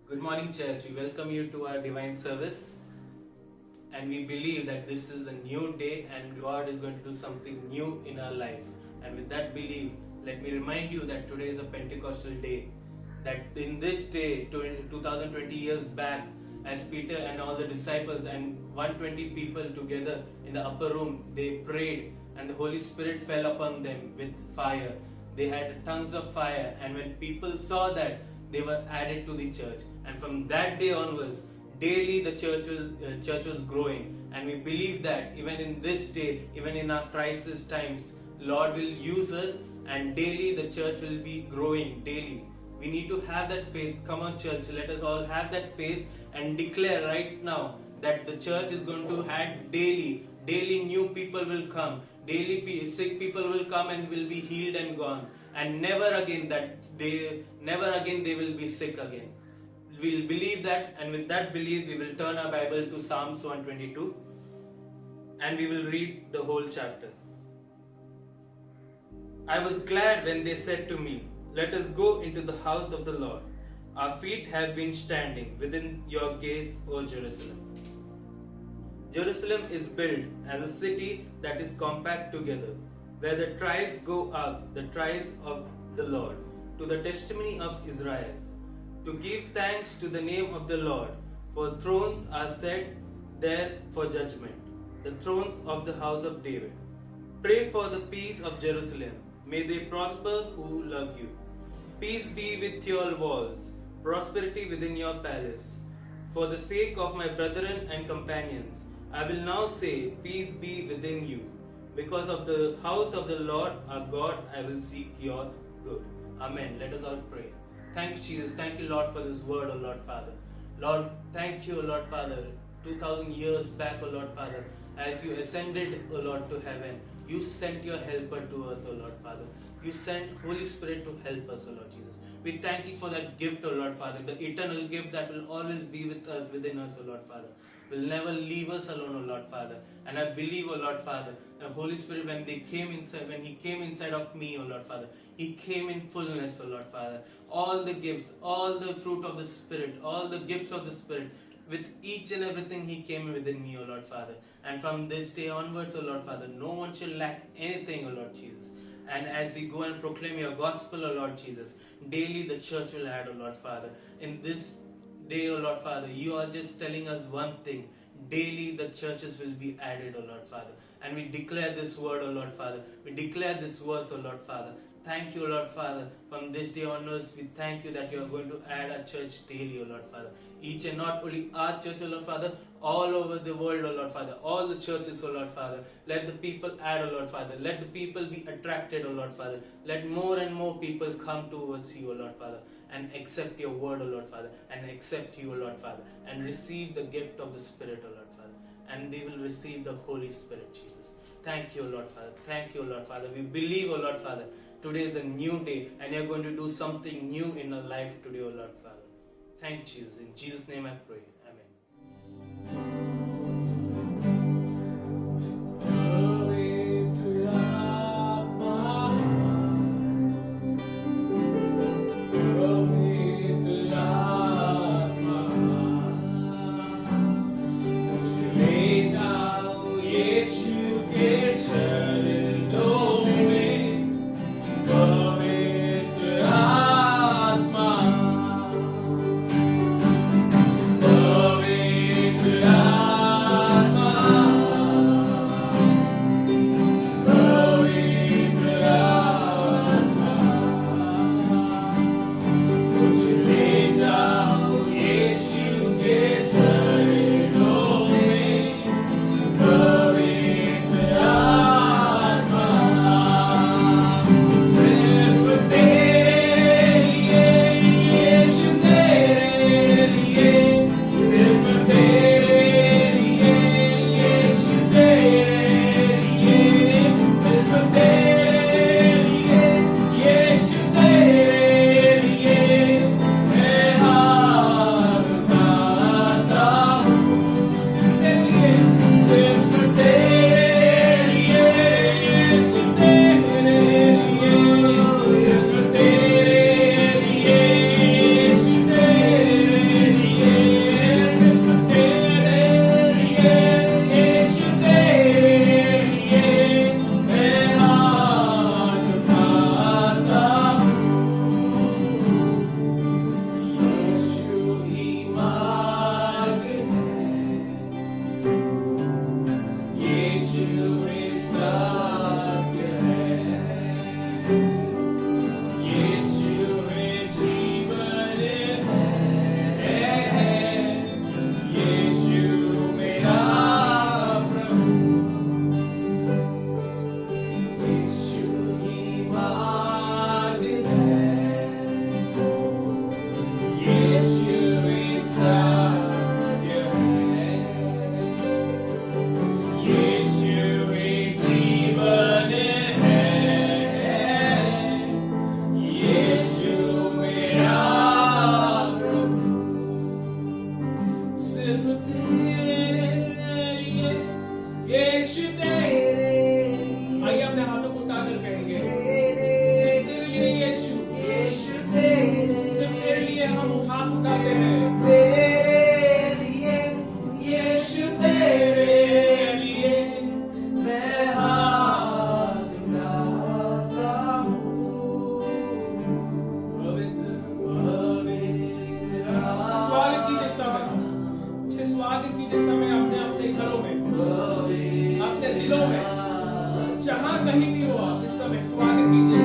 Good morning, church. We welcome you to our divine service. And we believe that this is a new day and God is going to do something new in our life. And with that belief, let me remind you that today is a Pentecostal day. That in this day, 2020 years back, as Peter and all the disciples and 120 people together in the upper room, they prayed and the Holy Spirit fell upon them with fire. They had tongues of fire, and when people saw that, they were added to the church. And from that day onwards, daily the church was growing. And we believe that even in this day, even in our crisis times, Lord will use us, and daily the church will be growing daily. We need to have that faith. Come on, church, let us all have that faith and declare right now that the church is going to add daily new people will come, daily sick people will come and will be healed and gone, and never again they will be sick again. We'll believe that, and with that belief we will turn our Bible to Psalms 122 and we will read the whole chapter. I was glad when they said to me, "Let us go into the house of the Lord. Our feet have been standing within your gates, O Jerusalem." Jerusalem is built as a city that is compact together, where the tribes go up, the tribes of the Lord, to the testimony of Israel, to give thanks to the name of the Lord, for thrones are set there for judgment, the thrones of the house of David. Pray for the peace of Jerusalem. May they prosper who love you. Peace be with your walls, prosperity within your palace. For the sake of my brethren and companions, I will now say, peace be within you. Because of the house of the Lord our God, I will seek your good. Amen. Let us all pray. Thank you, Jesus. Thank you, Lord, for this word, O Lord Father. Lord, thank you, O Lord Father. 2000 years back, O Lord Father, as you ascended, O Lord, to heaven, you sent your helper to earth, O Lord Father. You sent Holy Spirit to help us, O Lord Jesus. We thank you for that gift, O Lord Father, the eternal gift that will always be with us, within us, O Lord Father. Will never leave us alone, O Lord Father. And I believe, O Lord Father, the Holy Spirit, when He came inside of me, O Lord Father, He came in fullness, O Lord Father. All the gifts, all the fruit of the Spirit, all the gifts of the Spirit, with each and everything He came within me, O Lord Father. And from this day onwards, O Lord Father, no one shall lack anything, O Lord Jesus. And as we go and proclaim your gospel, O Lord Jesus, daily the church will add, O Lord Father. In this day, O Lord Father, you are just telling us one thing. Daily the churches will be added, O Lord Father. And we declare this word, O Lord Father. We declare this verse, O Lord Father. Thank you, O Lord Father. From this day onwards, we thank you that you are going to add our church daily, O Lord Father. Each and not only our church, O Lord Father, all over the world, O Lord Father. All the churches, O Lord Father. Let the people add, O Lord Father. Let the people be attracted, O Lord Father. Let more and more people come towards you, O Lord Father, and accept your word, O Lord Father, and accept you, O Lord Father, and receive the gift of the Spirit, O Lord Father. And they will receive the Holy Spirit, Jesus. Thank you, O Lord Father. Thank you, O Lord Father. We believe, O Lord Father, today is a new day and you're going to do something new in our life today, O Lord Father. Thank you, Jesus. In Jesus' name I pray. Amen. Pavitra कीजिए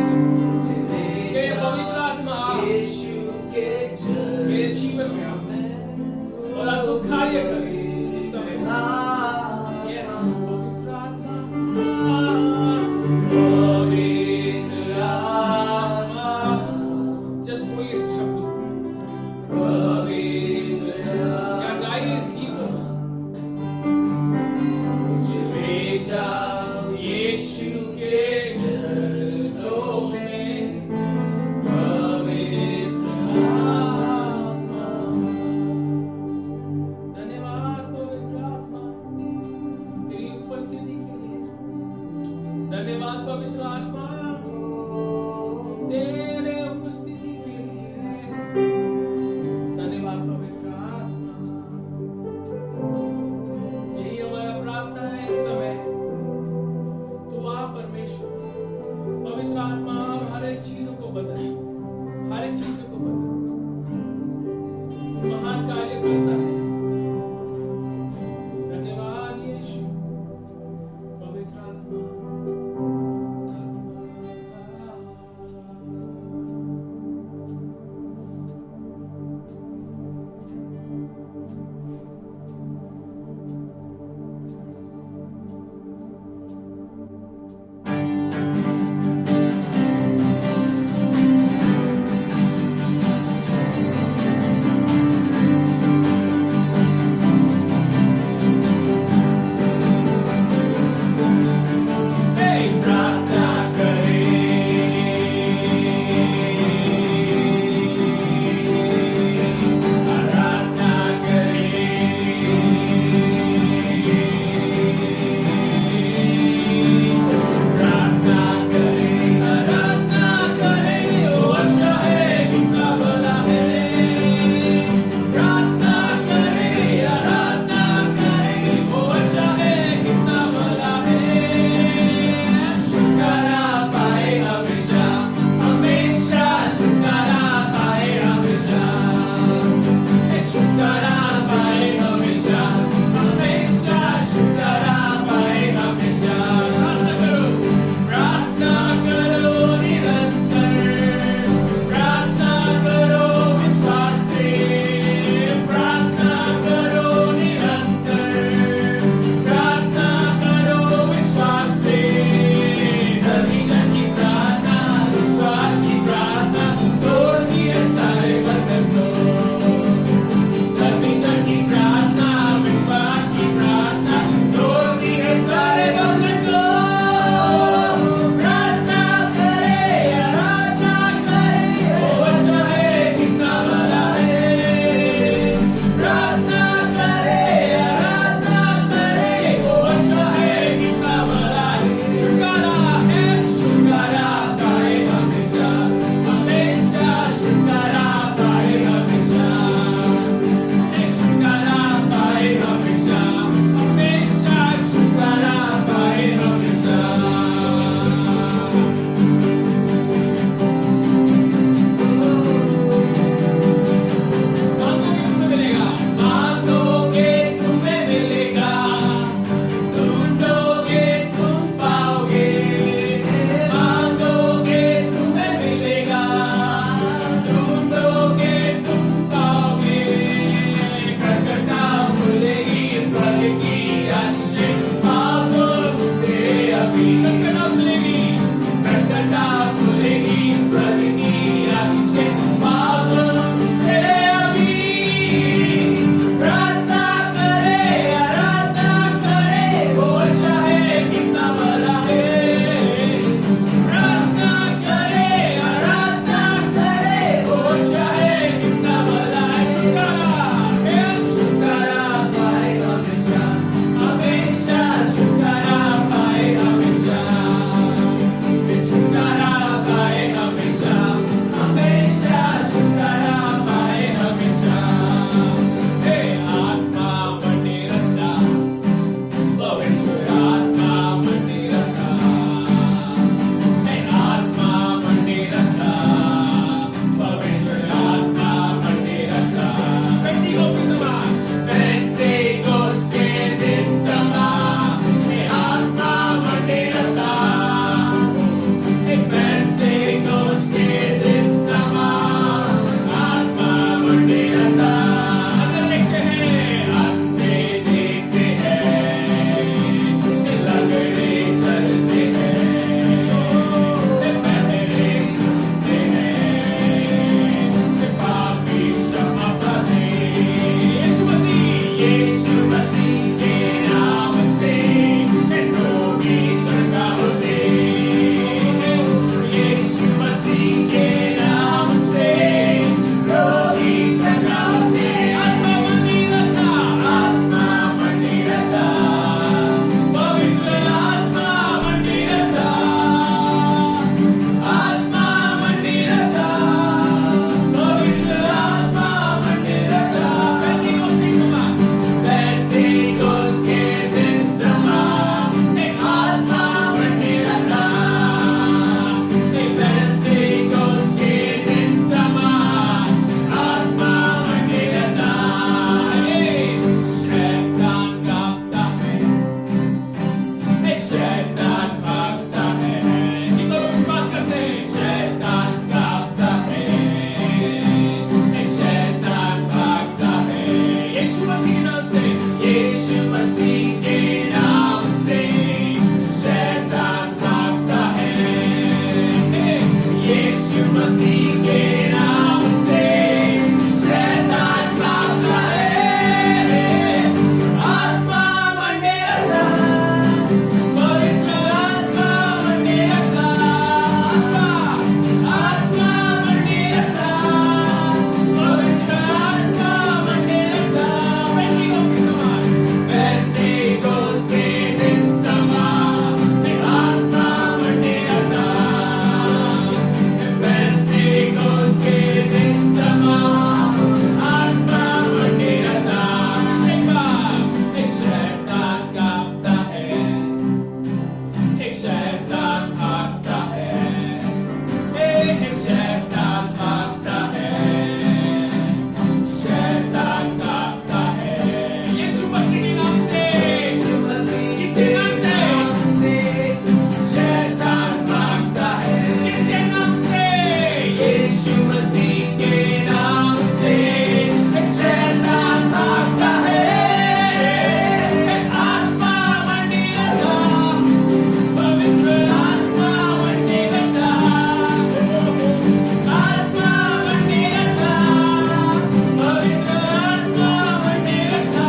हे पवित्र आत्मा मेरे जीवन में आओ और आपको कार्य करें इस समय। यस पवित्र आत्मा, पवित्र आत्मा, जस्ट बोलिए इस शब्द को, पवित्र आत्मा, या गाइए इस गीत को। ले जाओ यीशु के चरणों शैतान भागता है, शैतान भागता है। यीशु मसीह के नाम से, किसके नाम से? शैतान भागता है, किसके नाम से? यीशु मसीह के नाम से शैतान भागता है। आत्मा मंडी रखा, पवित्र आत्मा मंडी रखा, आत्मा मंडी रखा, पवित्र आत्मा मंडी रखा।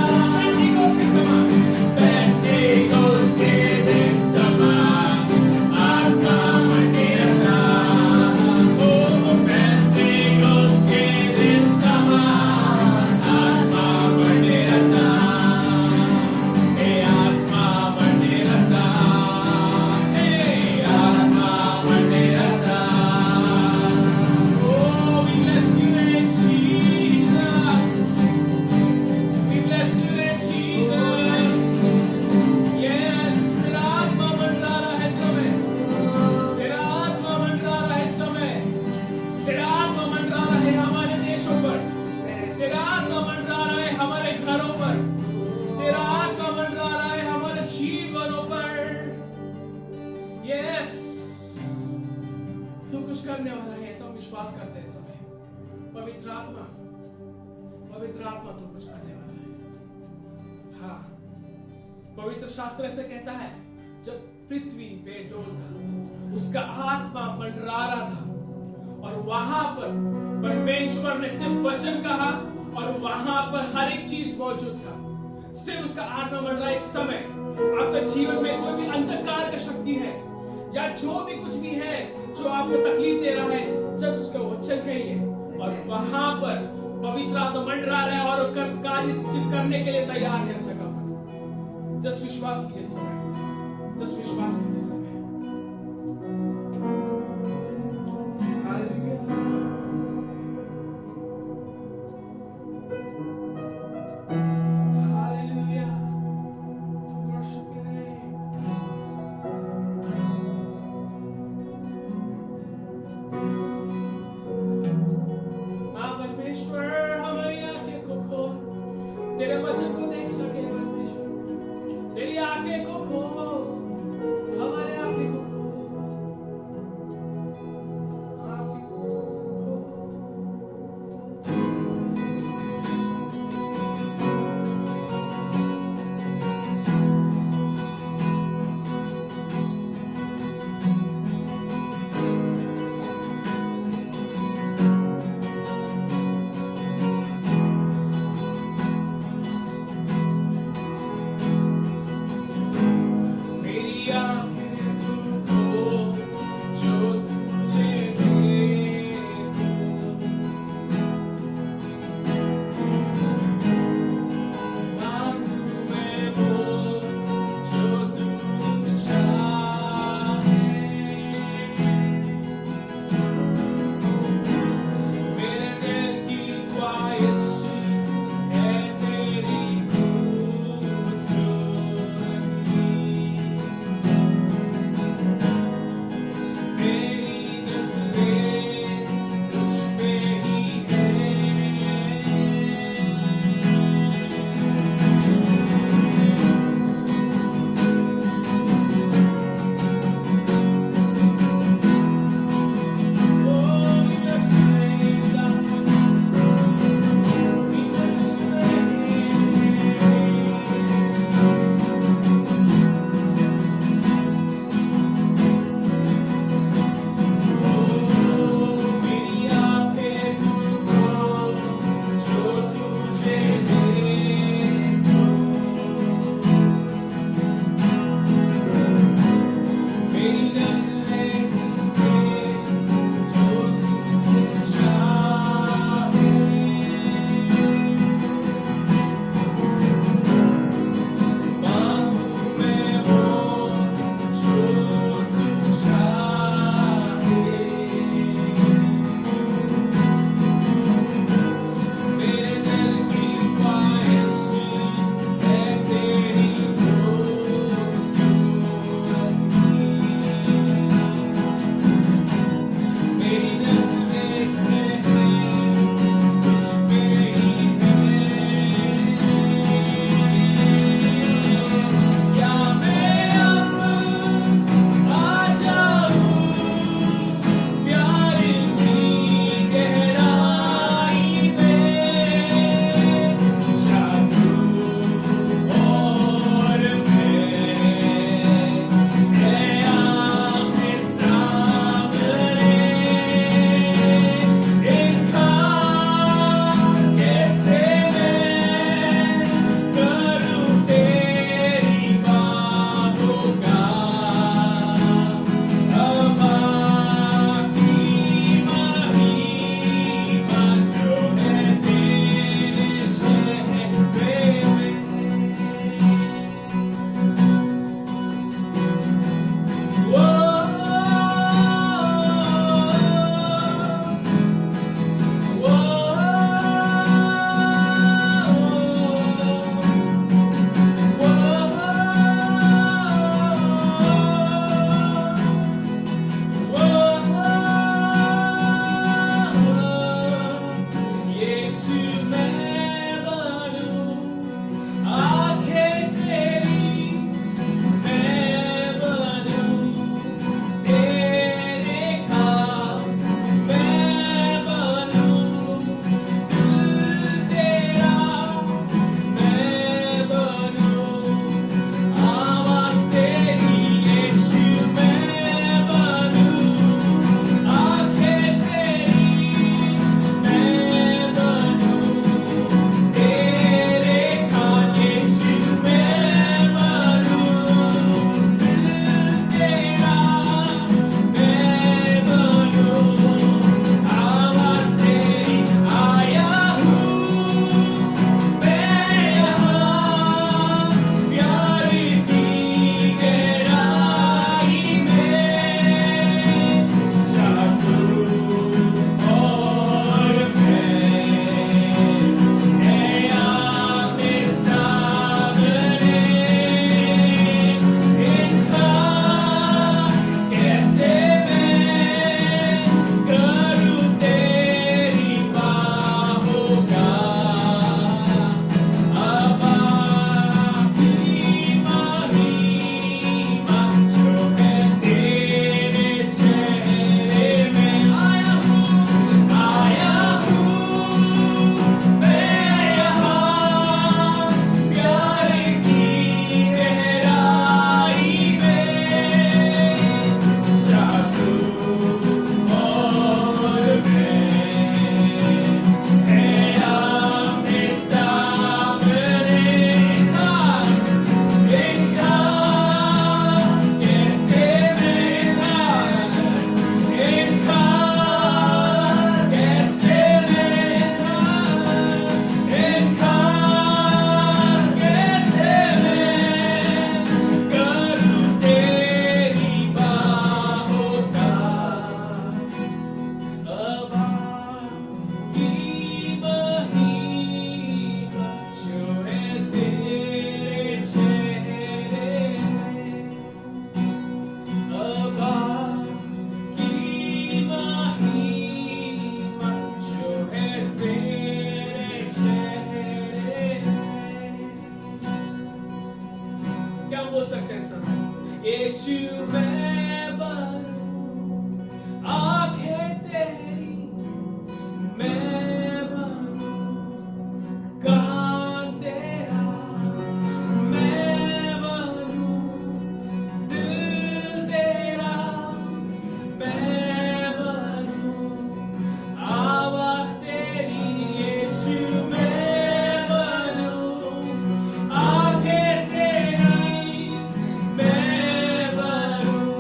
पेंटेकोस्त के दिन समान आत्मा मंडी रखा, पेंटेकोस्त के दिन समान आत्मा मंडी रखा, हे आत्मा मंडी रखा, हे आत्मा मंडी रखा। Oh, we bless you, Lord Jesus. We bless you, Lord Jesus. Yes, तेरा आत्मा मंडरा रहा है समय, तेरा आत्मा मंडरा रहा है समय, तेरा आत्मा मंडरा रहा है हमारे देशों पर, तेरा आत्मा मंडरा रहा है हमारे घरों पर, तेरा आत्मा मंडरा रहा है हमारे जीवनों पर। यस, तू कुछ करने वाला है, ऐसा विश्वास करते हैं समय। पवित्र आत्मा तू कुछ करने वाला है। हाँ, पवित्र शास्त्र ऐसे कहता है, जब पृथ्वी पे जो था उसका आत्मा मंडरा रहा था और वहां पर परमेश्वर ने सिर्फ वचन कहा और वहां पर हर एक चीज मौजूद था। सिर्फ उसका आत्मा मंडरा। इस समय आपके जीवन में कोई भी अंधकार का शक्ति है या जो भी कुछ भी है जो आपको तकलीफ दे रहा है, जस्ट उसका वचन कहिए और वहां पर पवित्र आत्मा मंडरा रहा है और कार्य सिद्ध करने के लिए तैयार है। सका जस्ट विश्वास कीजिए समय, जस्ट विश्वास कीजिए समय। Hallelujah, hallelujah, worship your name. हाँ परमेश्वर, हमारी आंखें को खोल, तेरे वचन को देख सके। परमेश्वर तेरी आंखें को खोल, हमारे यीशु मैं बनूं आंखें तेरी, मैं बनूं कान तेरा, मैं बनूं दिल तेरा, मैं बनूं आवाज तेरी। यीशु मैं बनूं आंखें तेरी, मैं बनूं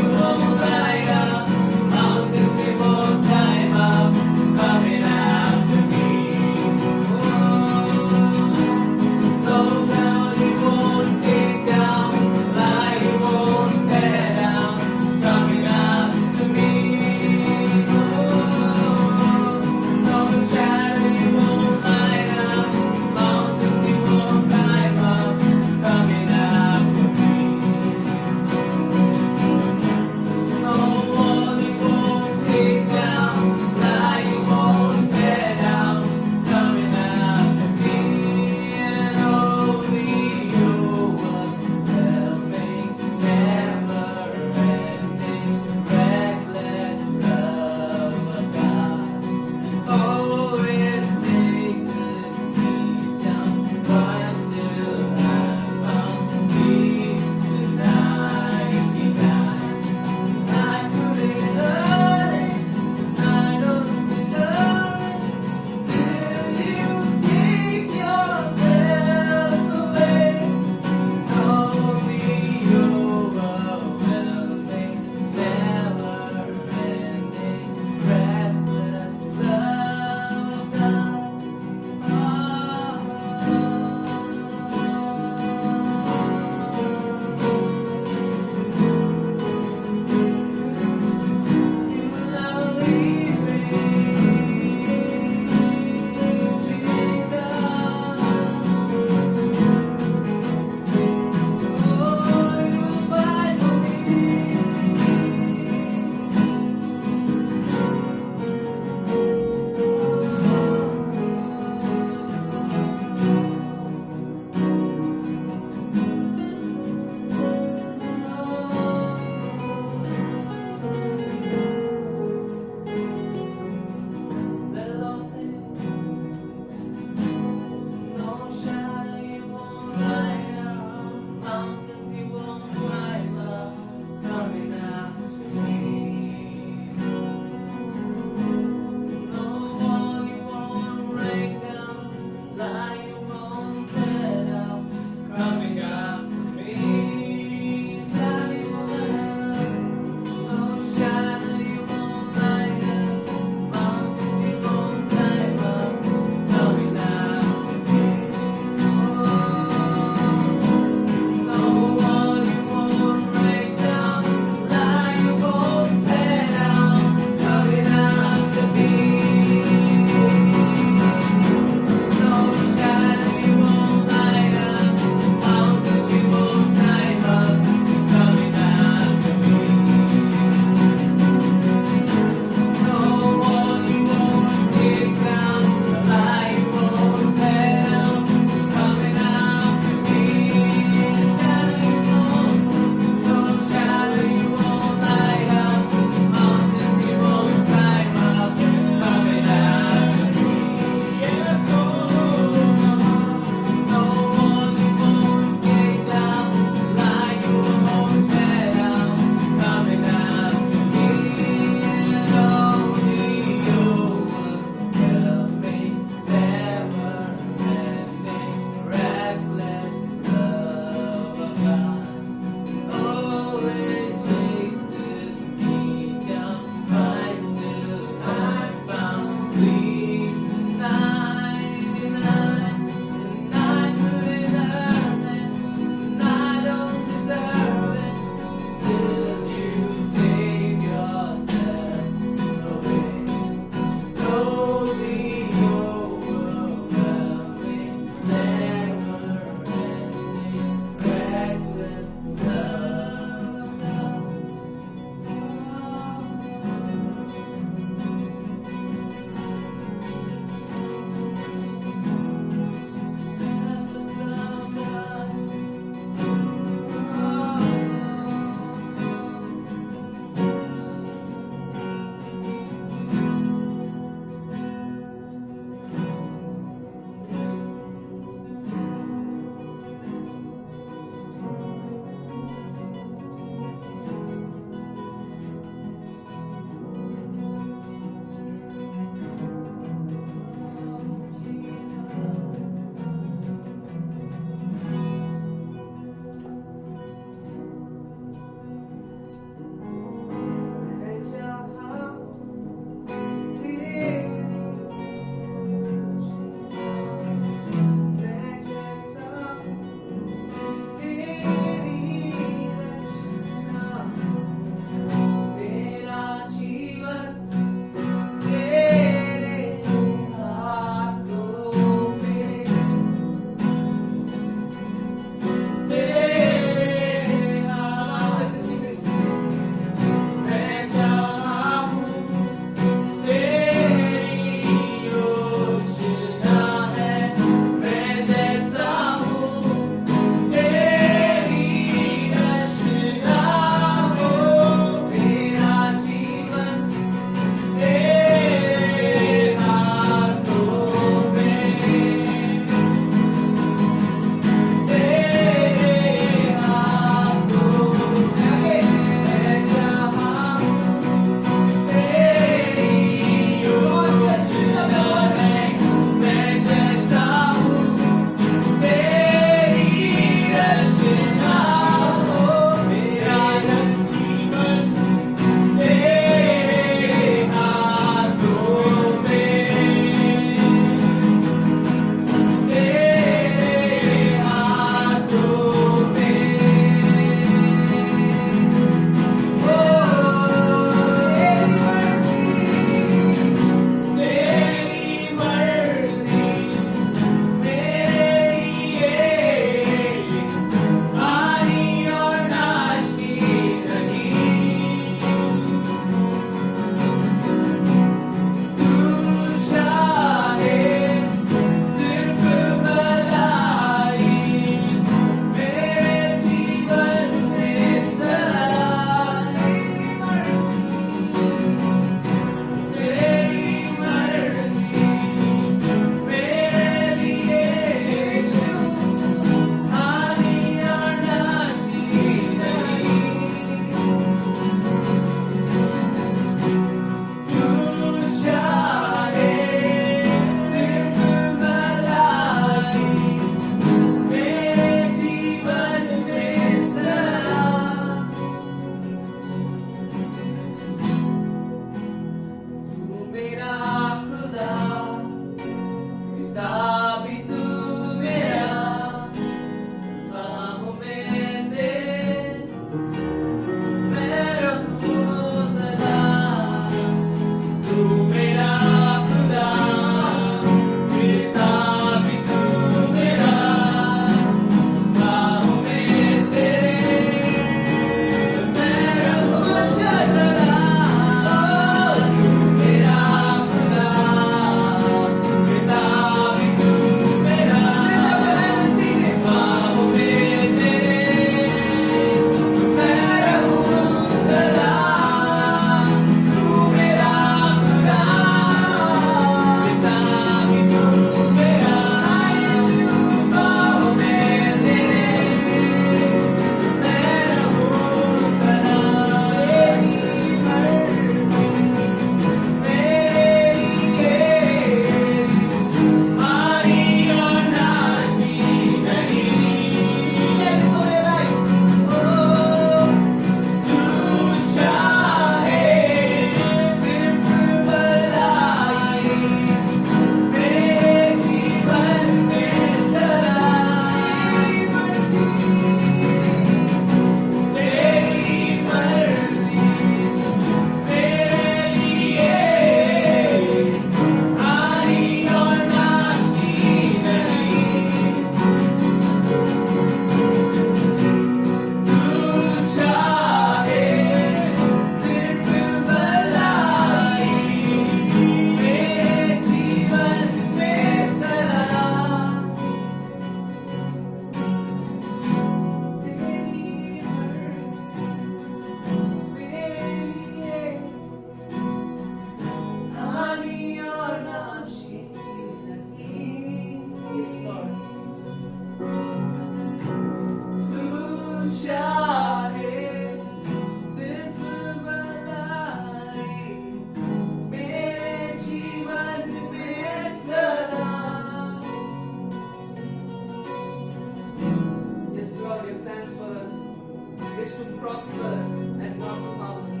prosper us and not to harm us.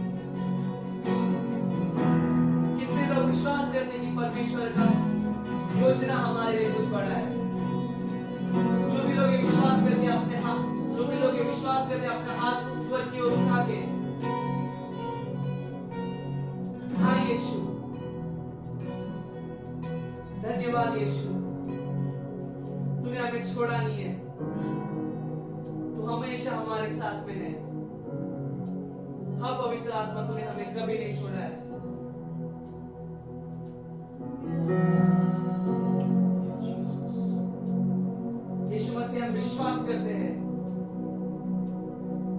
कितने लोग विश्वास करते हैं कि परमेश्वर का योजना हमारे लिए कुछ बड़ा है? जो भी लोग ये विश्वास करते हैं अपने हाथ अपना हाथ स्वर की ओर उठा के, हाँ यीशु, धन्यवाद यीशु, तूने हमें छोड़ा नहीं है, तू हमेशा हमारे साथ में है। हाँ पवित्र आत्मा, तूने हमें कभी नहीं छोड़ा है। यीशु मसीह, हम विश्वास करते हैं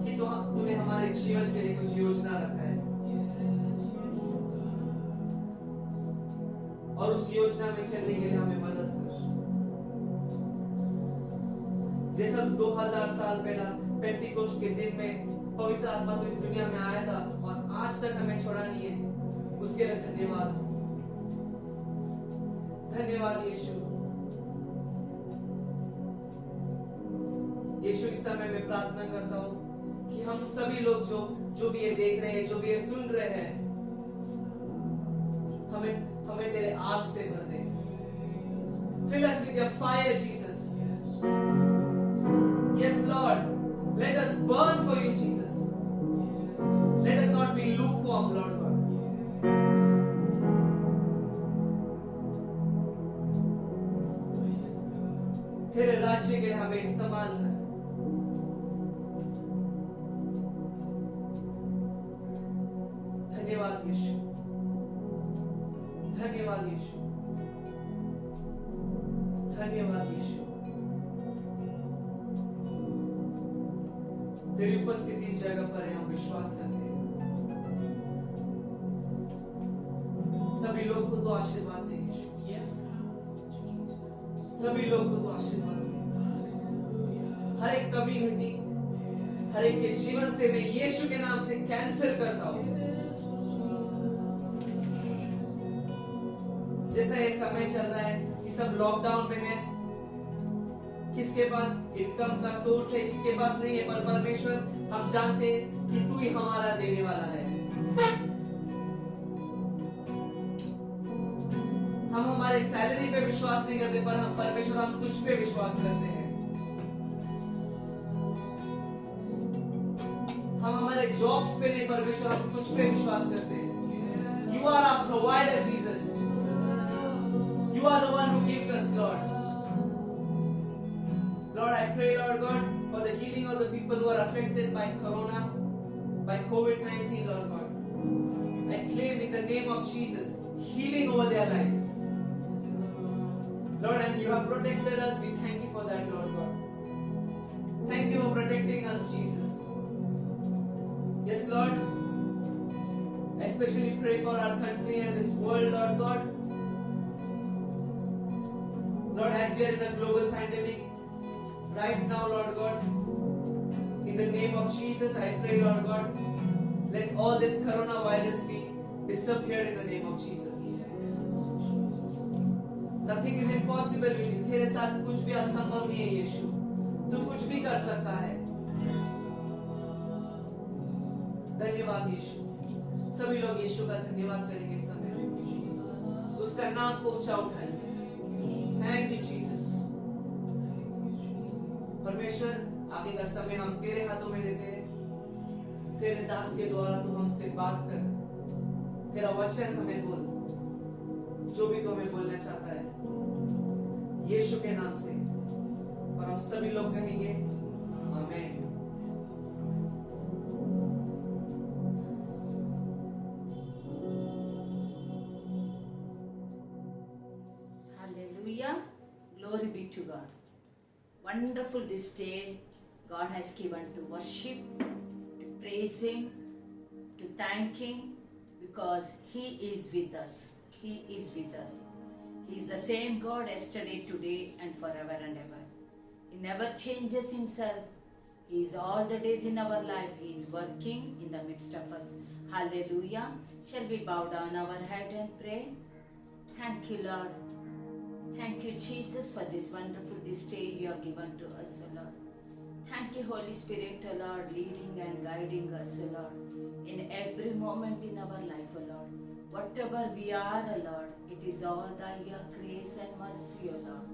कि तूने हमारे जीवन के लिए कुछ योजना रखा है और उस योजना में चलने के लिए हमें मदद कर। जैसा 2000 साल पहला पेंतीकोस्ट के दिन में पवित्र आत्मा तो इस दुनिया में आया था और आज तक हमें छोड़ा नहीं है, उसके लिए धन्यवाद। धन्यवाद यीशु। यीशु, इस समय मैं प्रार्थना करता हूँ कि हम सभी लोग जो भी ये देख रहे हैं, जो भी ये सुन रहे हैं, हमें तेरे आग से भर दे। Fill us with your fire, Jesus. Yes, Lord. Let us burn for you, Jesus. Let us not be lukewarm, Lord God. तेरे राज्य के लिए हमें इस्तेमाल कर। धन्यवाद यीशु, धन्यवाद यीशु, धन्यवाद यीशु। तेरी उपस्थिति इस जगह पर है, हम विश्वास करते हैं। सभी लोग को तो आशीर्वाद दे यीशु। सभी लोग को तो आशीर्वाद दे। हर एक कमी घटी, हर एक के जीवन से मैं यीशु के नाम से कैंसिल करता हूं। जैसा ये समय चल रहा है कि सब लॉकडाउन में है, किसके पास इनकम का सोर्स है, किसके पास नहीं है, पर परमेश्वर हम जानते हैं कि तू ही हमारा देने वाला है। हम हमारे सैलरी पे विश्वास नहीं करते, पर हम परमेश्वर, हम तुझ पे विश्वास करते हैं। हम हमारे जॉब्स पे नहीं, परमेश्वर हम तुझ पे विश्वास करते हैं। You are our provider, Jesus. You are the one who gives us, Lord. Lord, I pray, Lord God, for the healing of the people who are affected by Corona, by COVID-19, Lord God. I claim in the name of Jesus, healing over their lives. Lord, and you have protected us. We thank you for that, Lord God. Thank you for protecting us, Jesus. Yes, Lord. I especially pray for our country and this world, Lord God. Lord, as we are in a global pandemic, right now, Lord God, in the name of Jesus, I pray, Lord God, let all this coronavirus be disappeared in the name of Jesus. Nothing is impossible with you. तेरे साथ कुछ भी असंभव नहीं है यीशु। तू कुछ भी कर सकता है। धन्यवाद यीशु। सभी लोग यीशु का धन्यवाद करेंगे इस समय। उसका नाम को ऊंचा उठाइए। Thank you, Jesus. परमेश्वर, आगे का समय हम तेरे हाथों में देते हैं। तेरे दास के द्वारा तू हमसे बात कर। तेरा वचन हमें बोल, जो भी तू हमें बोलना चाहता है, यीशु के नाम से। और हम सभी लोग कहेंगे आमीन। Hallelujah. Glory be to God. Wonderful this day God has given to worship, to praise Him, to thank Him, because He is with us. He is with us. He is the same God yesterday, today, and forever and ever. He never changes Himself. He is all the days in our life. He is working in the midst of us. Hallelujah. Shall we bow down our head and pray? Thank you, Lord. Thank you, Jesus, for this wonderful this day you have given to us, O Lord. Thank you, Holy Spirit, O Lord, leading and guiding us, O Lord, in every moment in our life, O Lord. Whatever we are, O Lord, it is all by your grace and mercy, O Lord.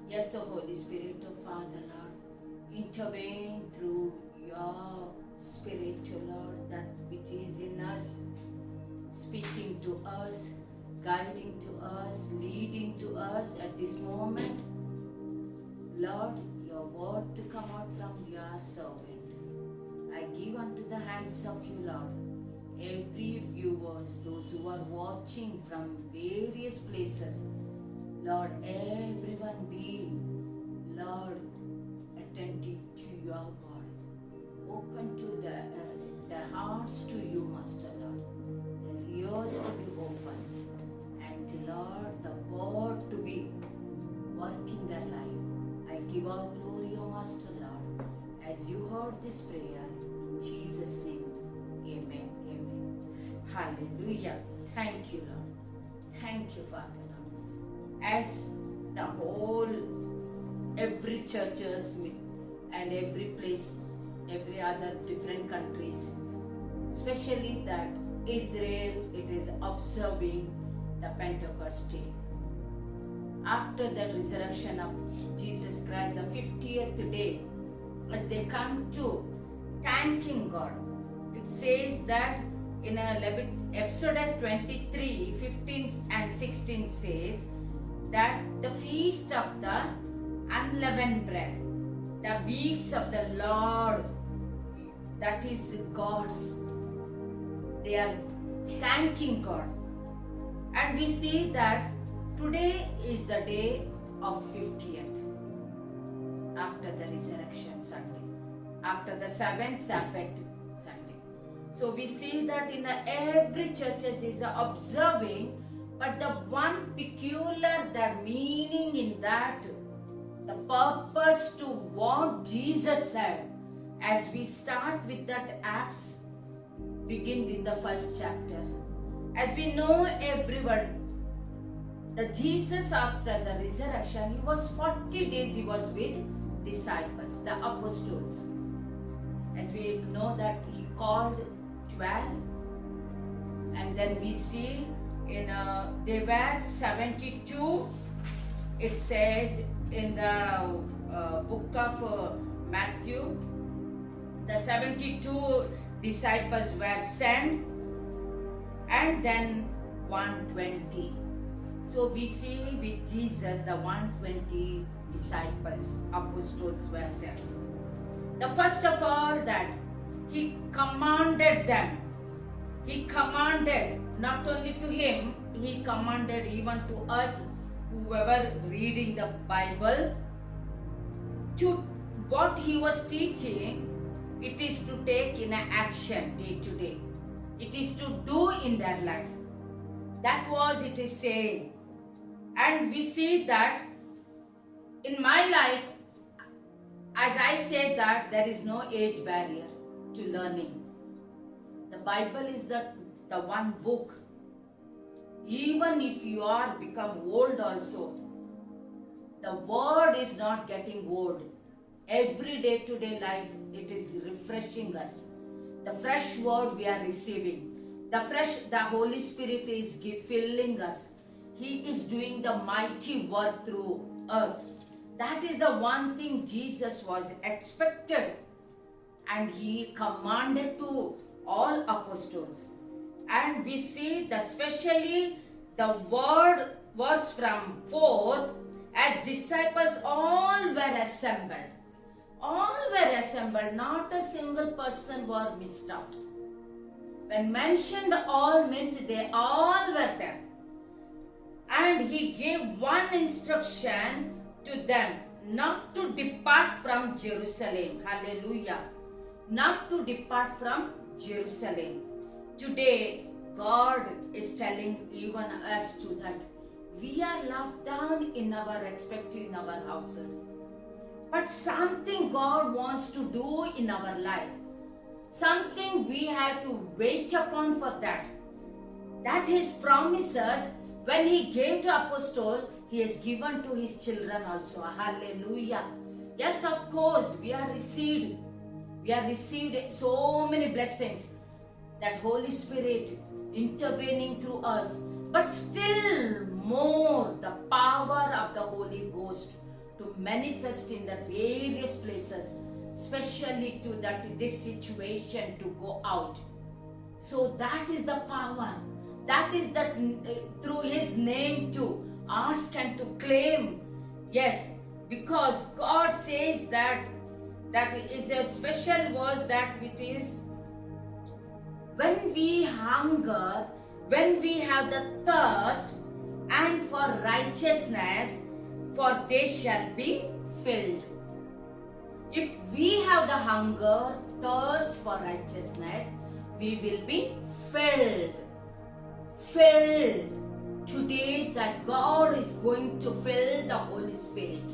Yes, O Holy Spirit, O Father, Lord, intervene through your Spirit, O Lord, that which is in us, speaking to us, guiding to us, leading to us at this moment. Lord, your word to come out from your servant. I give unto the hands of you, Lord, every viewers, those who are watching from various places. Lord, everyone be, Lord, attentive to your word. Open to their hearts to you, Master Lord. Their ears to be open. And to Lord, the word to be work in their life. I give all glory, O Master Lord, as you heard this prayer. In Jesus' name, amen. Amen. Hallelujah. Thank you, Lord. Thank you, Father Lord. As the whole, every churches and every place, every other different countries, especially that Israel, it is observing the Pentecost Day. After the resurrection of Jesus Christ, the 50th day, as they come to thanking God, it says that in Exodus 23, 15 and 16 says that the feast of the unleavened bread, the weeks of the Lord, that is God's, they are thanking God. And we see that today is the day of 50th after the resurrection Sunday, after the 7th Sabbath Sunday. So we see that in every church is observing, but the one peculiar, the meaning in that, the purpose to what Jesus said, as we start with that Acts, begin with the first chapter. As we know everyone, the Jesus after the resurrection, he was 40 days he was with disciples, the apostles. As we know that he called 12, and then we see in they were 72. It says in the book of Matthew, the 72 disciples were sent, and then 120. So we see with Jesus the 120 disciples, apostles were there. The first of all that he commanded them. He commanded not only to him, he commanded even to us, whoever reading the Bible, to what he was teaching, it is to take in action day to day. It is to do in their life. That was it is saying. And we see that in my life, as I said that there is no age barrier to learning. The Bible is the one book. Even if you are become old also, the word is not getting old. Every day to day life, it is refreshing us. The fresh word we are receiving. The Holy Spirit is filling us. He is doing the mighty work through us. That is the one thing Jesus was expected, and he commanded to all apostles. And we see that especially the word was from forth as disciples all were assembled. All were assembled, not a single person were missed out. When mentioned all means they all were there. And he gave one instruction to them, not to depart from Jerusalem. Hallelujah. Not to depart from Jerusalem. Today, God is telling even us to that. We are locked down in our respective houses. But something God wants to do in our life. Something we have to wait upon for that. That his promises, when he gave to apostle, he has given to his children also. Hallelujah. Yes, of course, we are received so many blessings, that Holy Spirit intervening through us, but still more the power of the Holy Ghost to manifest in that various places, especially to this situation to go out. So that is the power. That is that through His name to ask and to claim. Yes, because God says that is a special verse, that it is, when we hunger, when we have the thirst and for righteousness, for they shall be filled. If we have the hunger, thirst for righteousness, we will be filled. Filled. Today that God is going to fill the Holy Spirit.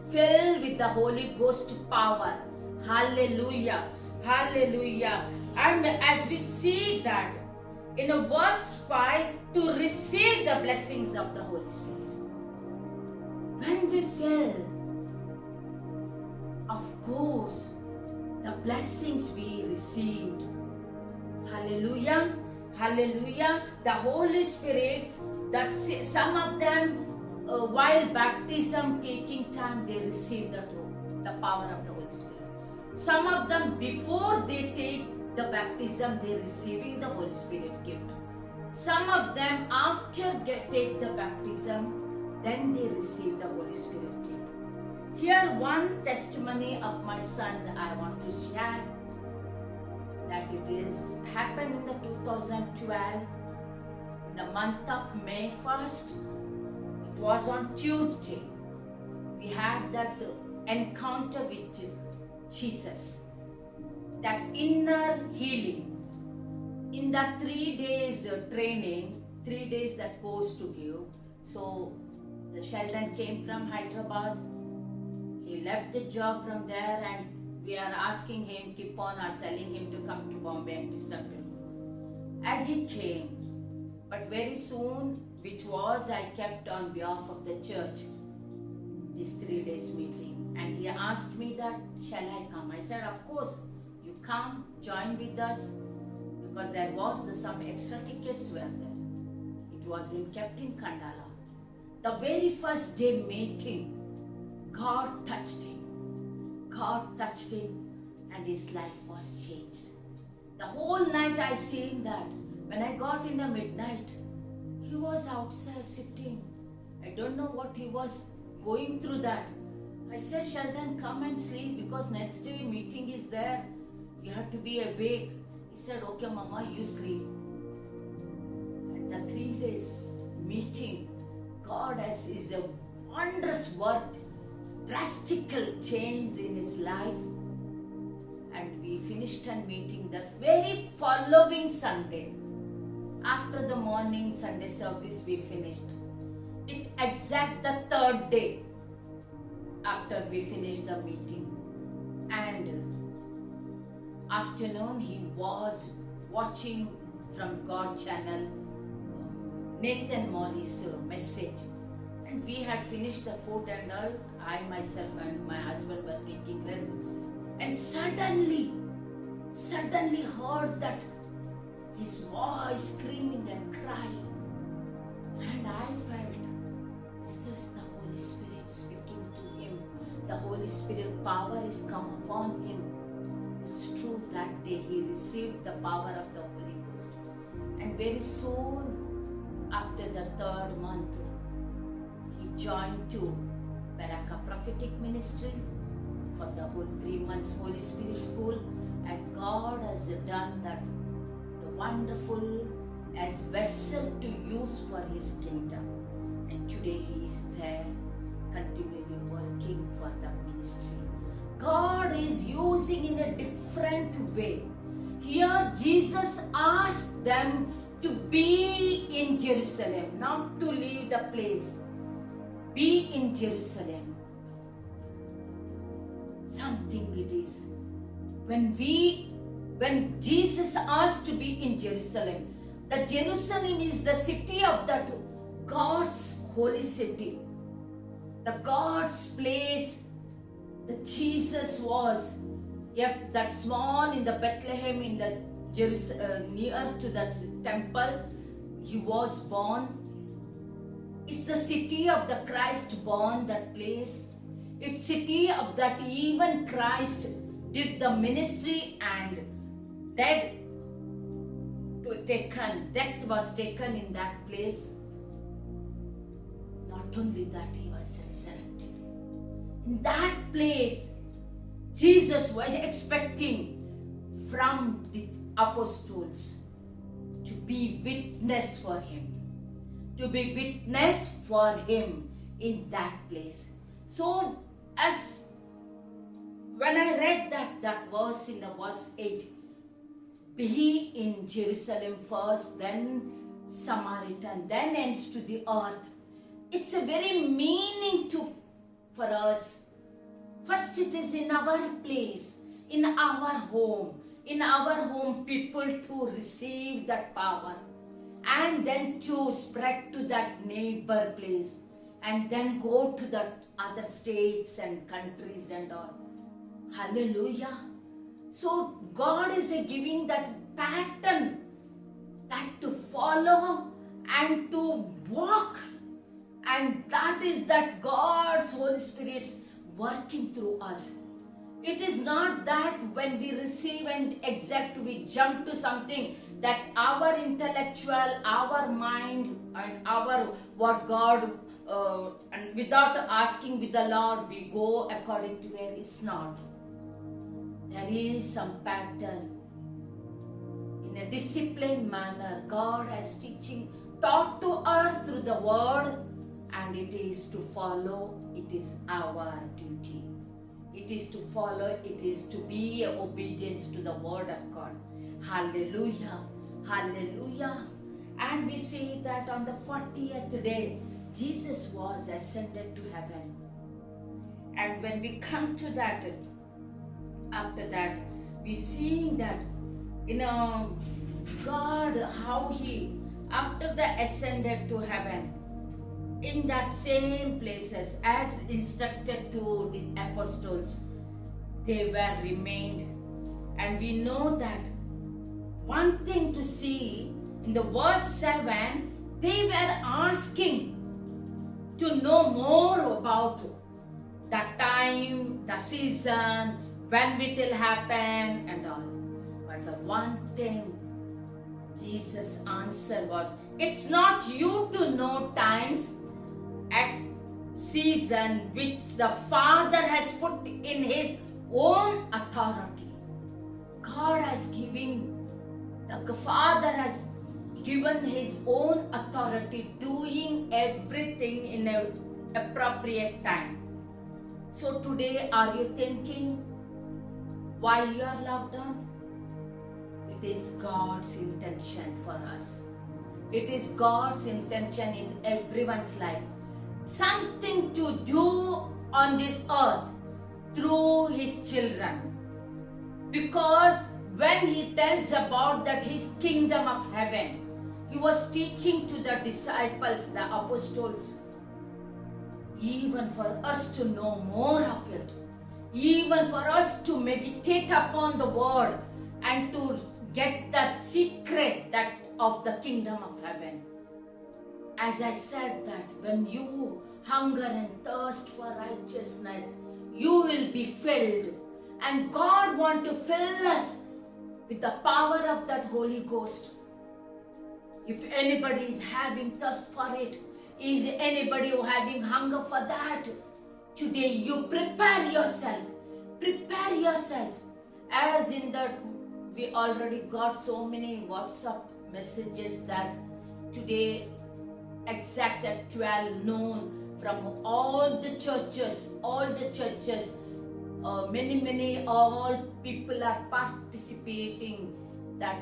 Filled with the Holy Ghost power. Hallelujah. Hallelujah. And as we see that in a verse 5, to receive the blessings of the Holy Spirit. When we fill, of course, the blessings we received. Hallelujah. Hallelujah. The Holy Spirit, that some of them while baptism taking time, they receive the power of the Holy Spirit. Some of them before they take the baptism, they receiving the Holy Spirit gift. Some of them after they take the baptism, then they receive the Holy Spirit gift. Here one testimony of my son I want to share, that it is happened in the 2012, in the month of May 1st. It was on Tuesday. We had that encounter with Jesus, that inner healing. In that 3 days training, 3 days that course to give. So the Sheldon came from Hyderabad. He left the job from there, and we are asking him, keep on telling him to come to Bombay and to settle. As he came, but very soon, which was I kept on behalf of the church, this 3 days meeting. And he asked me that, shall I come? I said, of course, you come, join with us, because there was some extra tickets were there. It was kept in Kandala. The very first day meeting, God touched him. God touched him, and his life was changed. The whole night I seen that. When I got in the midnight, he was outside sitting. I don't know what he was going through that. I said, Sheldon, come and sleep, because next day meeting is there. You have to be awake. He said, okay, Mama, you sleep. And the 3 days meeting, God is a wondrous work, drastical change in his life. And we finished a meeting the very following Sunday. After the morning Sunday service, we finished. It exact the 3rd day after we finished the meeting. And afternoon, he was watching from God channel Nathan Morris message. And we had finished the food and all. I, myself and my husband were taking rest. And suddenly heard that his voice screaming and crying. And I felt, is this the Holy Spirit speaking to him? The Holy Spirit power is come upon him. It's true, that day he received the power of the Holy Ghost. And very soon, after the 3rd month, he joined to Baraka Prophetic Ministry for the whole 3 months Holy Spirit School. And God has done that, the wonderful as vessel to use for his kingdom. And today he is there, continually working for the ministry. God is using in a different way. Here Jesus asked them to be in Jerusalem, not to leave the place. Be in Jerusalem. Something it is. When Jesus asked to be in Jerusalem, the Jerusalem is the city of that God's holy city. The God's place the Jesus was, if that small in the Bethlehem in the near to that temple, he was born. It's the city of the Christ born, that place. It's city of that even Christ did the ministry and death was taken in that place. Not only that, he was resurrected. In that place, Jesus was expecting from the apostles to be witness for him. To be witness for him in that place. So, as when I read that verse in the verse 8, be in Jerusalem first, then Samaritan, then ends to the earth. It's a very meaning for us. First it is in our place, in our home people to receive that power, and then to spread to that neighbor place, and then go to the other states and countries and all. Hallelujah. So God is giving that pattern, that to follow and to walk, and that is that God's Holy Spirit's working through us. It is not that when we receive and exact we jump to something that our intellectual, our mind and our what God and without asking with the Lord we go according to where it's not. There is some pattern. In a disciplined manner, God has taught to us through the word, and it is to follow. It is our duty. It is to follow. It is to be obedience to the word of God. Hallelujah. Hallelujah. And we see that on the 40th day, Jesus was ascended to heaven. And when we come to that, after that, we see that, God, how he, after the ascended to heaven, in that same places as instructed to the apostles, they were remained. And we know that one thing to see in the verse 7, they were asking to know more about the time, the season, when it will happen and all. But the one thing Jesus' answer was, it's not you to know times and season which the Father has put in his own authority. God has given, the Father has given his own authority, doing everything in an appropriate time. So today, are you thinking while you are locked down? It is God's intention for us. It is God's intention in everyone's life. Something to do on this earth through his children. Because when he tells about that his kingdom of heaven, he was teaching to the disciples, the apostles, even for us to know more of it, even for us to meditate upon the word and to get that secret that of the kingdom of heaven. As I said that when you hunger and thirst for righteousness, you will be filled. And God wants to fill us with the power of that Holy Ghost. If anybody is having thirst for it, is anybody who having hunger for that, today you prepare yourself. Prepare yourself. As in that, we already got so many WhatsApp messages that today exact at 12 noon from all the churches, many all people are participating that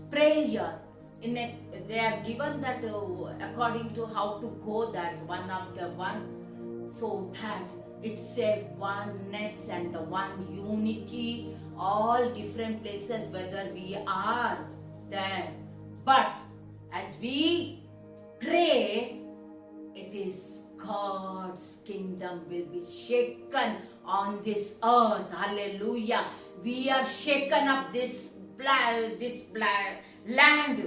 prayer. In it, they are given that according to how to go that one after one, so that it's a oneness and the one unity, all different places whether we are there. But as we pray, it is God's kingdom will be shaken on this earth. Hallelujah. We are shaken up this land.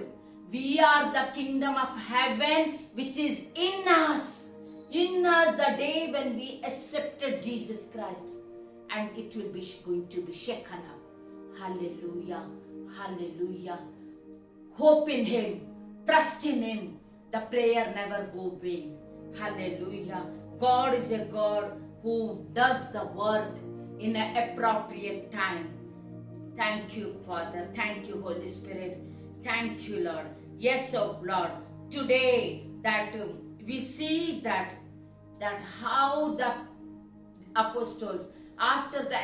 We are the kingdom of heaven which is in us. In us the day when we accepted Jesus Christ. And it will be going to be shaken up. Hallelujah. Hallelujah. Hope in Him. Trust in Him. The prayer never go vain. Hallelujah. God is a God who does the work in an appropriate time. Thank you, Father. Thank you, Holy Spirit. Thank you, Lord. Yes, oh Lord. Today that we see that how the apostles, after the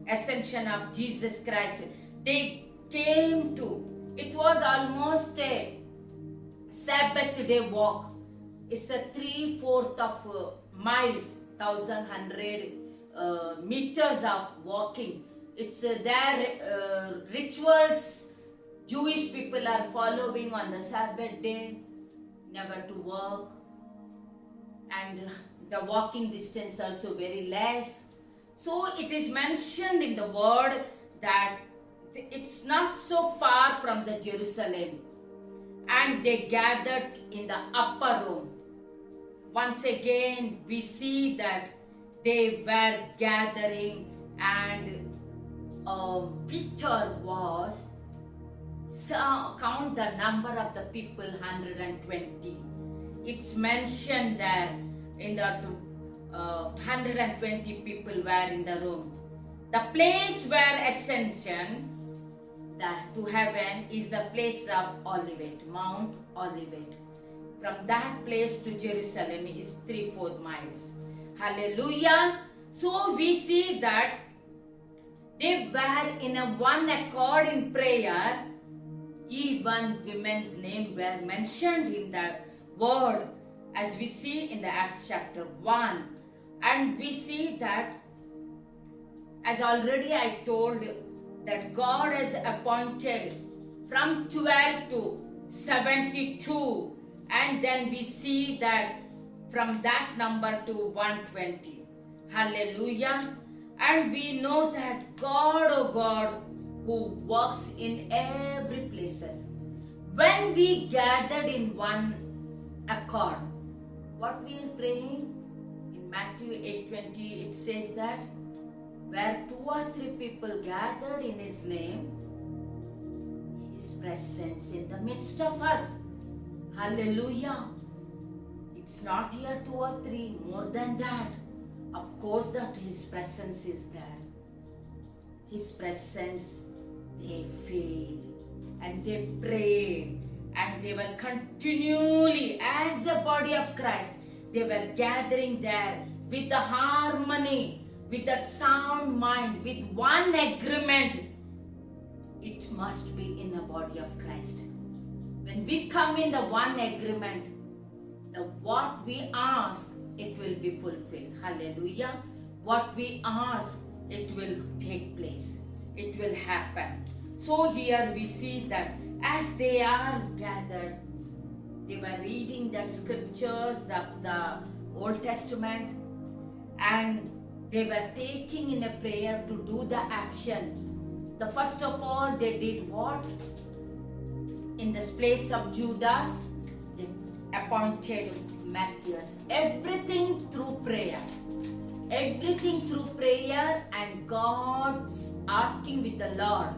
ascension of Jesus Christ, they came to, it was almost a Sabbath day walk. It's a 3/4 of miles, 1,100 meters of walking. It's their rituals Jewish people are following on the Sabbath day, never to work, and the walking distance also very less. So it is mentioned in the word that it's not so far from the Jerusalem, and they gathered in the upper room. Once again we see that they were gathering, and Peter was, count the number of the people, 120. It's mentioned there in the 120 people were in the room. The place where ascension to heaven is the place of Olivet, Mount Olivet. From that place to Jerusalem is 3/4 miles. Hallelujah. So we see that they were in a one accord in prayer. Even women's name were mentioned in that word, as we see in the Acts chapter 1. And we see that, as already I told, that God has appointed from 12 to 72, and then we see that from that number to 120. Hallelujah. And we know that God, oh God, who works in every places. When we gathered in one accord, what we are praying? In Matthew 8:20 it says that where 2 or 3 people gathered in His name, His presence in the midst of us. Hallelujah. It's not here 2 or 3, more than that. Of course that His presence is there. His presence, they feel and they pray, and they were continually, as a body of Christ, they were gathering there with the harmony, with that sound mind, with one agreement. It must be in the body of Christ. When we come in the one agreement, what we ask, it will be fulfilled. Hallelujah. What we ask, it will take place. It will happen. So here we see that as they are gathered, they were reading that scriptures of the Old Testament, and they were taking in a prayer to do the action. The first of all, they did what? In this place of Judas, they appointed Matthias. Everything through prayer. Everything through prayer, and God's asking with the Lord.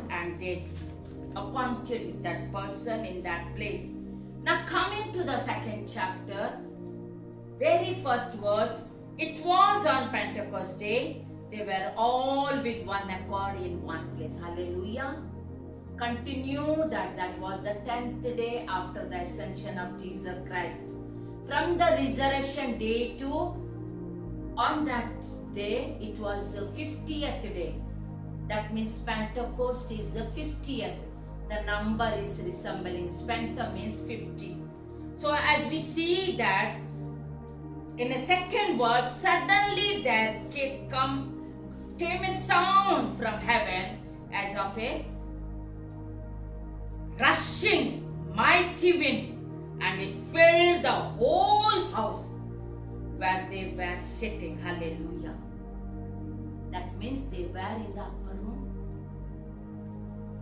And they appointed that person in that place. Now coming to the second chapter, very first verse, it was on Pentecost day. They were all with one accord in one place. Hallelujah. Continue that was the 10th day after the ascension of Jesus Christ. From the resurrection day to on that day, it was the 50th day. That means Pentecost is the 50th. The number is resembling. Penta means 50. So as we see that, in a second verse, suddenly there came a sound from heaven as of a rushing mighty wind, and it filled the whole house where they were sitting. Hallelujah. That means they were in the upper room.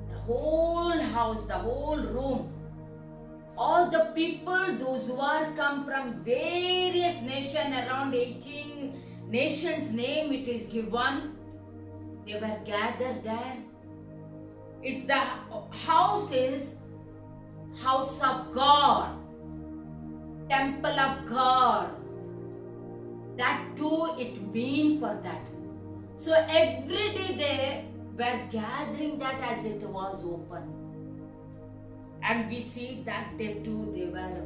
The whole house, the whole room, all the people, those who are come from various nations, around 18 nations name it is given, they were gathered there. It's the house is house of God, temple of God. That too it mean for that. So every day they were gathering that as it was open. And we see that day too they were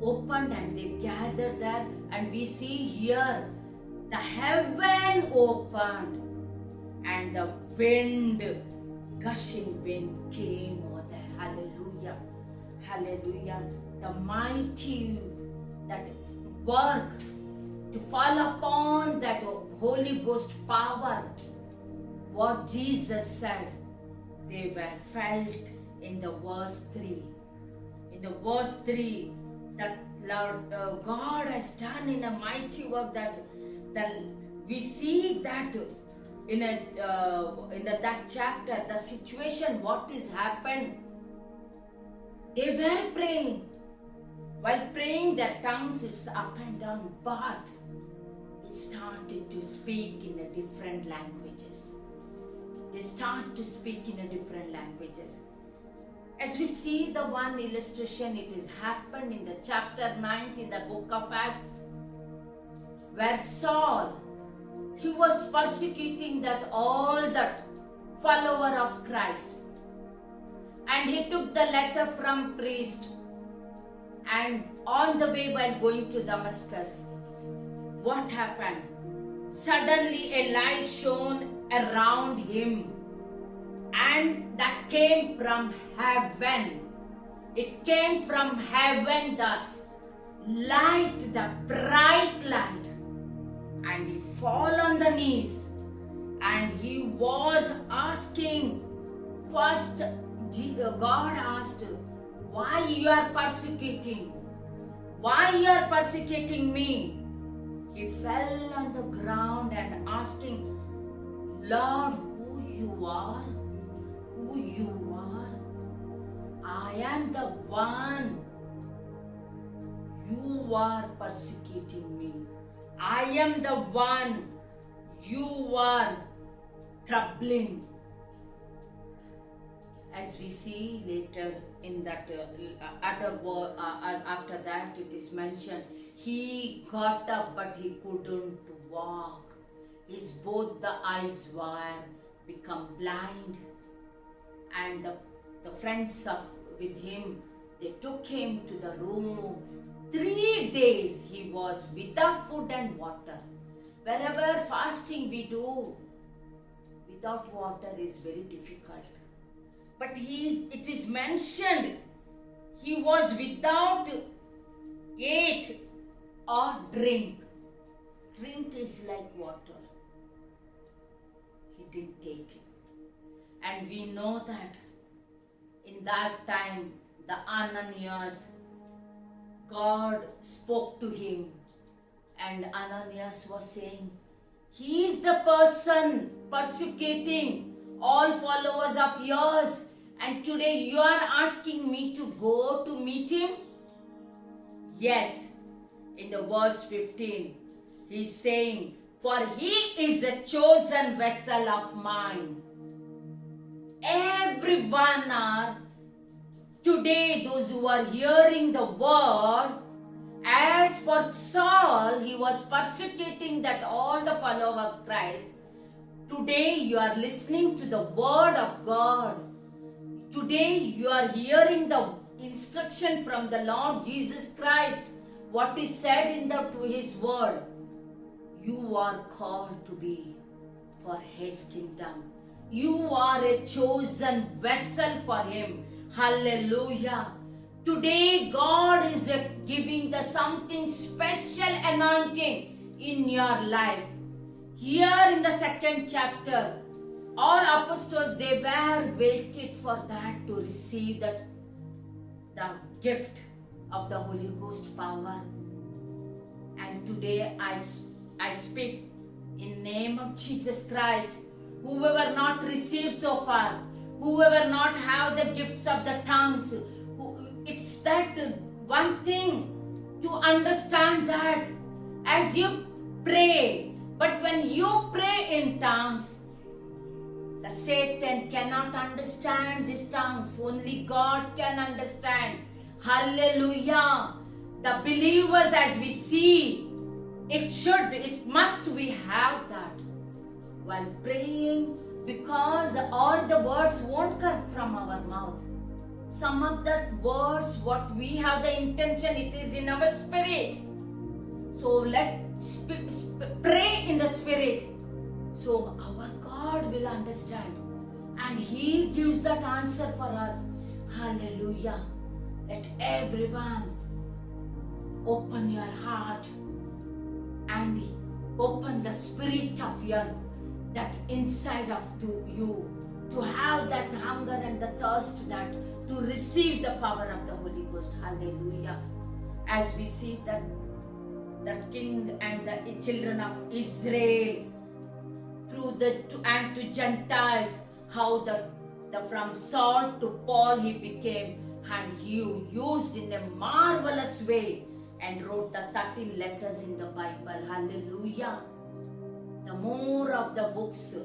opened and they gathered there. And we see here the heaven opened and the wind, gushing wind came over there. Hallelujah. Hallelujah. The mighty that work to fall upon that Holy Ghost power, what Jesus said, they were felt in the verse 3. In the verse 3, that Lord God has done in a mighty work that we see that in that chapter, the situation, what is happened. They were praying. While praying, their tongues is up and down, but it started to speak in a different languages. They start to speak in a different languages. As we see the one illustration, it is happened in the chapter 9 in the book of Acts, where Saul, he was persecuting that all that follower of Christ, and he took the letter from priest, and on the way while going to Damascus, what happened? Suddenly a light shone around him, and that came from heaven. It came from heaven, the light, the bright light. And he fell on the knees and he was asking. First, God asked, why you are persecuting? Why you are persecuting me? He fell on the ground and asking, Lord, who you are? Who you are? I am the one. You are persecuting me. I am the one you are troubling. As we see later in that other word, after that it is mentioned, he got up but he couldn't walk. His both the eyes were become blind, and the friends with him, they took him to the room. 3 days he was without food and water. Wherever fasting we do, without water is very difficult. But it is mentioned he was without eat or drink. Drink is like water. He didn't take it. And we know that in that time, the Ananias, God spoke to him, and Ananias was saying, he is the person persecuting all followers of yours, and today you are asking me to go to meet him? Yes, in the verse 15, he is saying, for he is a chosen vessel of mine. Everyone are today, those who are hearing the word. As for Saul, he was persecuting that all the followers of Christ. Today you are listening to the word of God. Today you are hearing the instruction from the Lord Jesus Christ. What is said in to his word. You are called to be for his kingdom. You are a chosen vessel for him. Hallelujah. Today God is giving the something special anointing in your life. Here in the 2nd chapter, all apostles, they were waited for that to receive that the gift of the Holy Ghost power. And today I speak in name of Jesus Christ. Whoever not received so far, whoever not have the gifts of the tongues, it's that one thing to understand that as you pray, but when you pray in tongues, the Satan cannot understand these tongues. Only God can understand. Hallelujah. The believers, as we see, it must we have that while praying, because all the words won't come from our mouth. Some of that words, what we have the intention, it is in our spirit. So let's pray in the spirit. So our God will understand. And He gives that answer for us. Hallelujah. Let everyone open your heart and open the spirit of that inside of you, to have that hunger and the thirst, that to receive the power of the Holy Ghost. Hallelujah. As we see that the king and the children of Israel and to Gentiles, how the from Saul to Paul he became, and he used in a marvelous way and wrote the 13 letters in the Bible. Hallelujah. The more of the books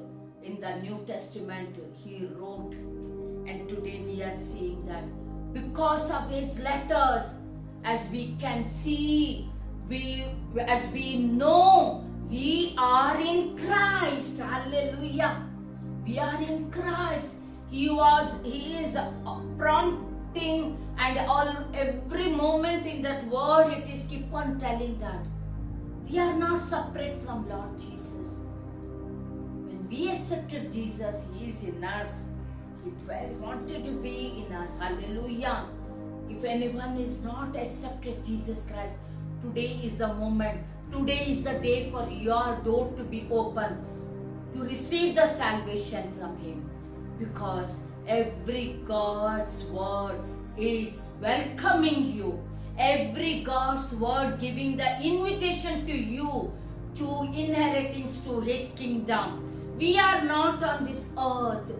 in the New Testament he wrote, and today we are seeing that because of his letters, as we can see, as we know, we are in Christ. Hallelujah. We are in Christ. He is prompting, and every moment in that word it is keep on telling that we are not separate from Lord Jesus. When we accepted Jesus, He is in us. He wanted to be in us. Hallelujah. If anyone is not accepted Jesus Christ, today is the moment. Today is the day for your door to be open, to receive the salvation from Him. Because every God's word is welcoming you. Every God's word giving the invitation to you to inheritance to His kingdom. We are not on this earth,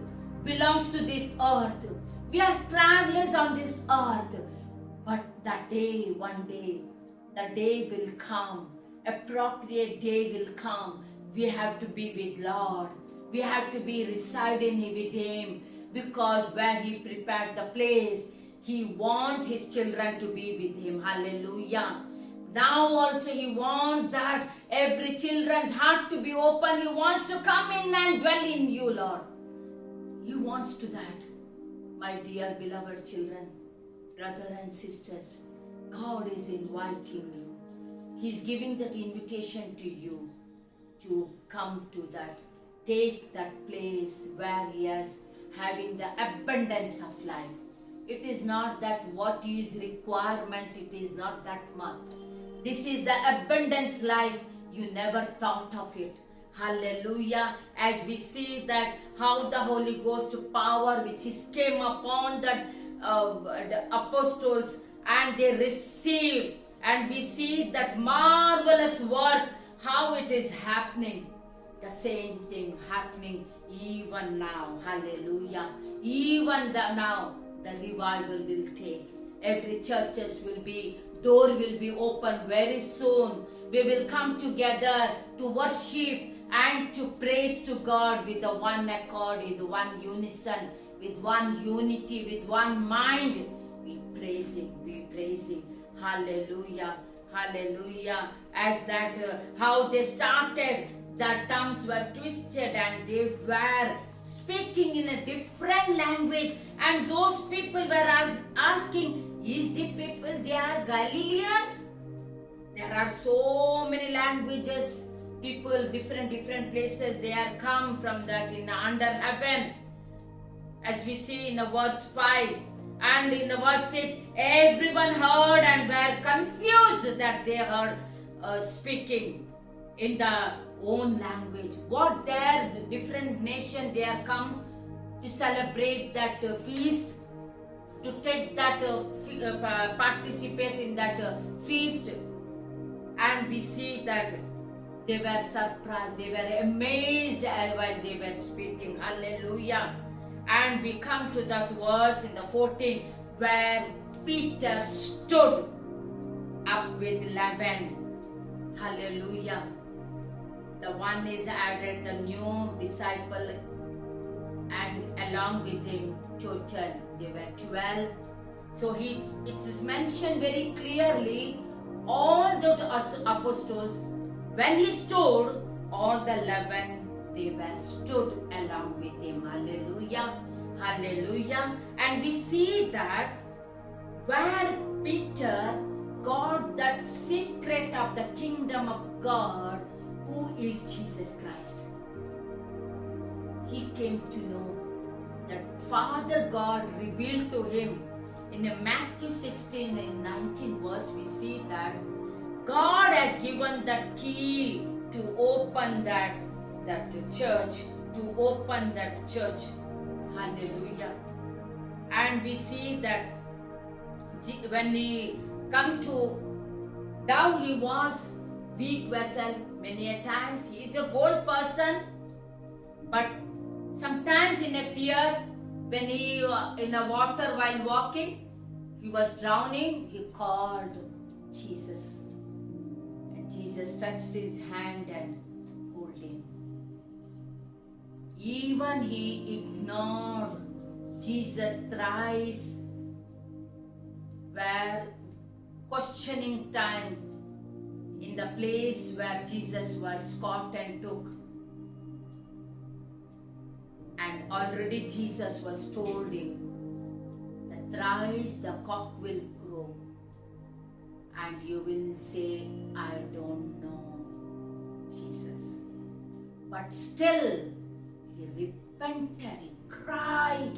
belongs to this earth. We are travelers on this earth. But one day, the day will come. Appropriate day will come. We have to be with Lord. We have to be residing with Him, because where He prepared the place, He wants His children to be with Him. Hallelujah. Now also He wants that every children's heart to be open. He wants to come in and dwell in you, Lord. He wants to that. My dear beloved children, brothers and sisters, God is inviting you. He's giving that invitation to you to come to that. Take that place where He is having the abundance of life. It is not that what is requirement, it is not that much. This is the abundance life. You never thought of it. Hallelujah. As we see that how the Holy Ghost power which came upon the apostles, and they received, and we see that marvelous work, how it is happening. The same thing happening even now. Hallelujah. Even now the revival will take. Every churches door will be open very soon. We will come together to worship and to praise to God with the one accord, with one unison, with one unity, with one mind. We praise Him. Hallelujah. Hallelujah. As that how they started, their tongues were twisted and they were speaking in a different language, and those people were asking, is the people, they are Galileans? There are so many languages, people, different places, they are come from that in under heaven. As we see in the verse 5 and in the verse 6, everyone heard and were confused that they heard speaking in the own language. What their different nation they are come to celebrate that feast. to take that participate in that feast, and we see that they were surprised, they were amazed while they were speaking. Hallelujah. And we come to that verse in the 14 where Peter stood up with 11. Hallelujah. The one is added, the new disciple, and along with him total they were 12. So it is mentioned very clearly, all the apostles, when he stood, all the 11 they were stood along with him. Hallelujah. Hallelujah. And we see that where Peter got that secret of the kingdom of God, who is Jesus Christ. He came to know that Father God revealed to him. In Matthew 16 and 19 verse, we see that God has given that key to open that church, to open that church. Hallelujah. And we see that when he come to, though he was weak vessel, many a times he is a bold person, but sometimes in a fear, when he in a water while walking, he was drowning, he called Jesus, and Jesus touched his hand and hold him. Even he ignored Jesus thrice, where questioning time in the place where Jesus was caught and took. And already Jesus was told him that thrice the cock will crow and you will say, I don't know Jesus. But still he repented, he cried,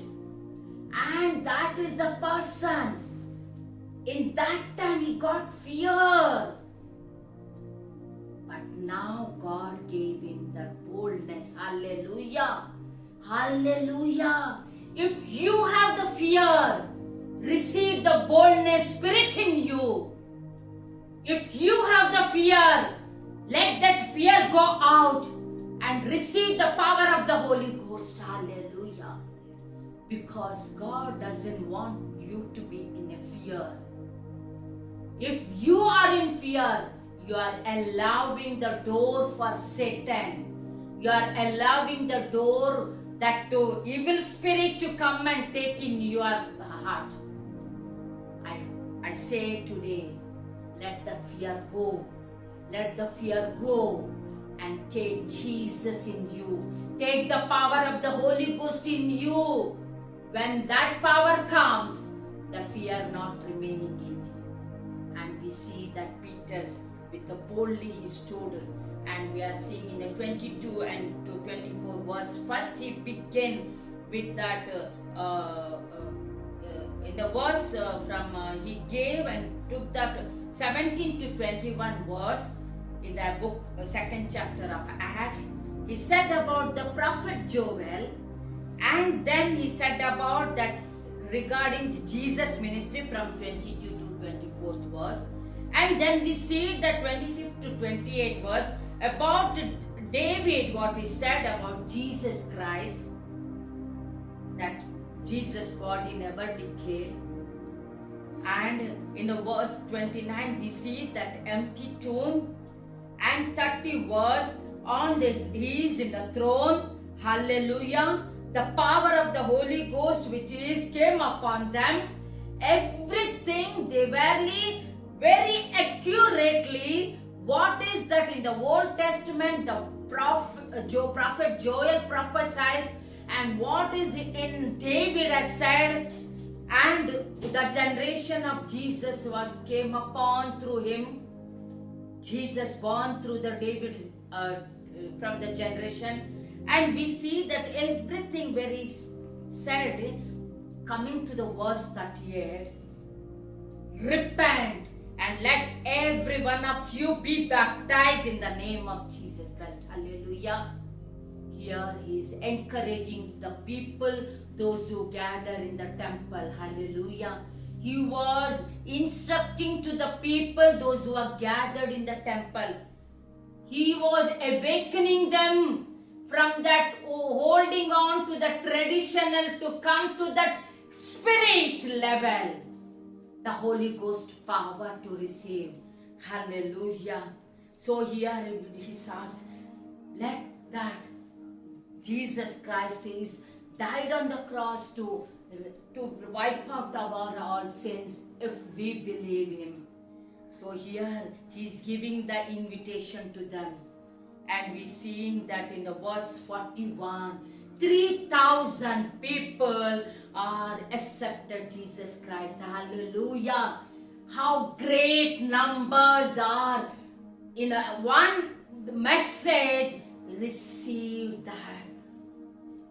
and that is the person. In that time he got fear. But now God gave him the boldness. Hallelujah. Hallelujah. If you have the fear, receive the boldness spirit in you. If you have the fear, let that fear go out and receive the power of the Holy Ghost. Hallelujah. Because God doesn't want you to be in a fear. If you are in fear, you are allowing the door for Satan. You are allowing the door that to evil spirit to come and take in your heart. I say today, let that fear go. Let the fear go and take Jesus in you. Take the power of the Holy Ghost in you. When that power comes, the fear not remaining in you. And we see that Peter's with the boldly he stood, and we are seeing in the 22 and to 24 verse. First he began with that in the verse from he gave and took that 17 to 21 verse in the book second chapter of Acts. He said about the prophet Joel, and then he said about that regarding Jesus ministry from 22 to 24th verse. And then we see the 25th to 28th verse about David, what he said about Jesus Christ, that Jesus' body never decay. And in the verse 29 we see that empty tomb, and 30 verse on this he is in the throne. Hallelujah. The power of the Holy Ghost which is came upon them. Everything they very accurately, what is that in the Old Testament the prophet Joel prophesied, and what is in David has said, and the generation of Jesus was came upon through him. Jesus born through the David from the generation, and we see that everything very said coming to the verse 38. Repent and let every one of you be baptized in the name of Jesus Christ. Hallelujah. here he is encouraging the people, those who gather in the temple. Hallelujah. He was instructing to the people, those who are gathered in the temple. He was awakening them from that holding on to the traditional to come to that spirit level. The Holy Ghost power to receive. Hallelujah. So here he says, let that Jesus Christ is died on the cross to wipe out our all sins if we believe him. So here he's giving the invitation to them. And we seeing that in the verse 41, 3,000 people are accepted Jesus Christ. Hallelujah. How great numbers are in one message received that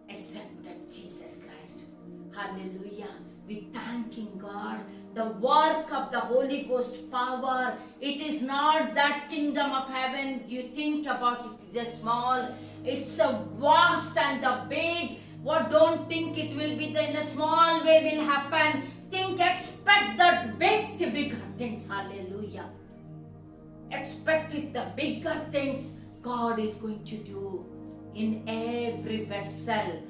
accepted Jesus Christ. Hallelujah. We thanking God. The work of the Holy Ghost power. It is not that kingdom of heaven you think about it is a small. It's a vast and a big. What don't think it will be in a small way will happen. Expect that bigger things. Hallelujah. Expect it, the bigger things God is going to do in every vessel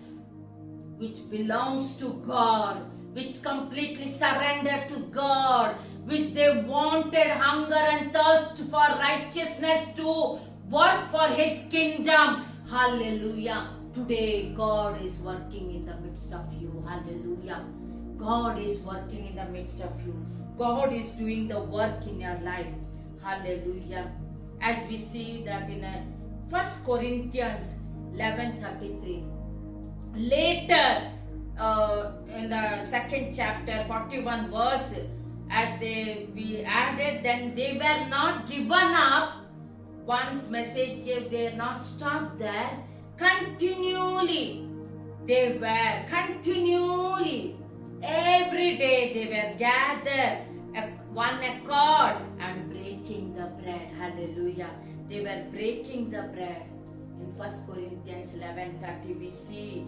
which belongs to God, which completely surrendered to God, which they wanted hunger and thirst for righteousness to work for his kingdom. Hallelujah. Today God is working in the midst of you. Hallelujah. God is working in the midst of you. God is doing the work in your life. Hallelujah. As we see that in 1 Corinthians 11:33. Later, in the second chapter, 41 verse, as we added, then they were not given up. Once message gave, they are not stopped there. Continually, they were continually, every day they were gathered, one accord and breaking the bread. Hallelujah. They were breaking the bread. In 1 Corinthians 11:30 we see,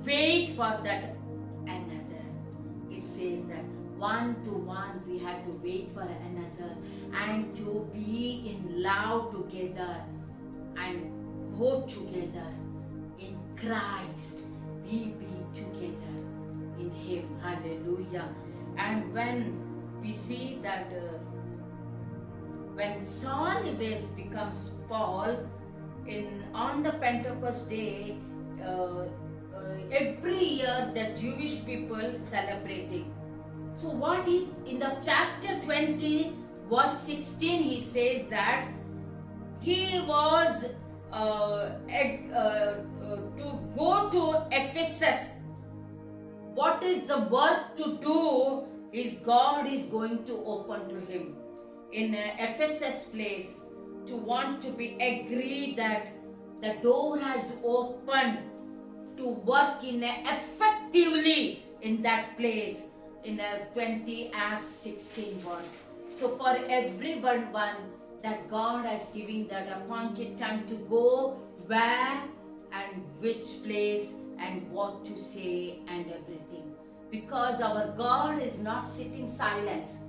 wait for that another. It says that one to one we had to wait for another and to be in love together and go together in Christ. We be together in him. Hallelujah. And when we see that when Saul becomes Paul, on the Pentecost day, every year the Jewish people celebrating. So what in the chapter 20 verse 16 he says that he was to go to Ephesus. What is the work to do is God is going to open to him in Ephesus place, to want to be agreed that the door has opened to work effectively in that place in 20 Acts 16 verse. So for everyone that God has given that appointed time to go where and which place and what to say and everything. Because our God is not sitting silence.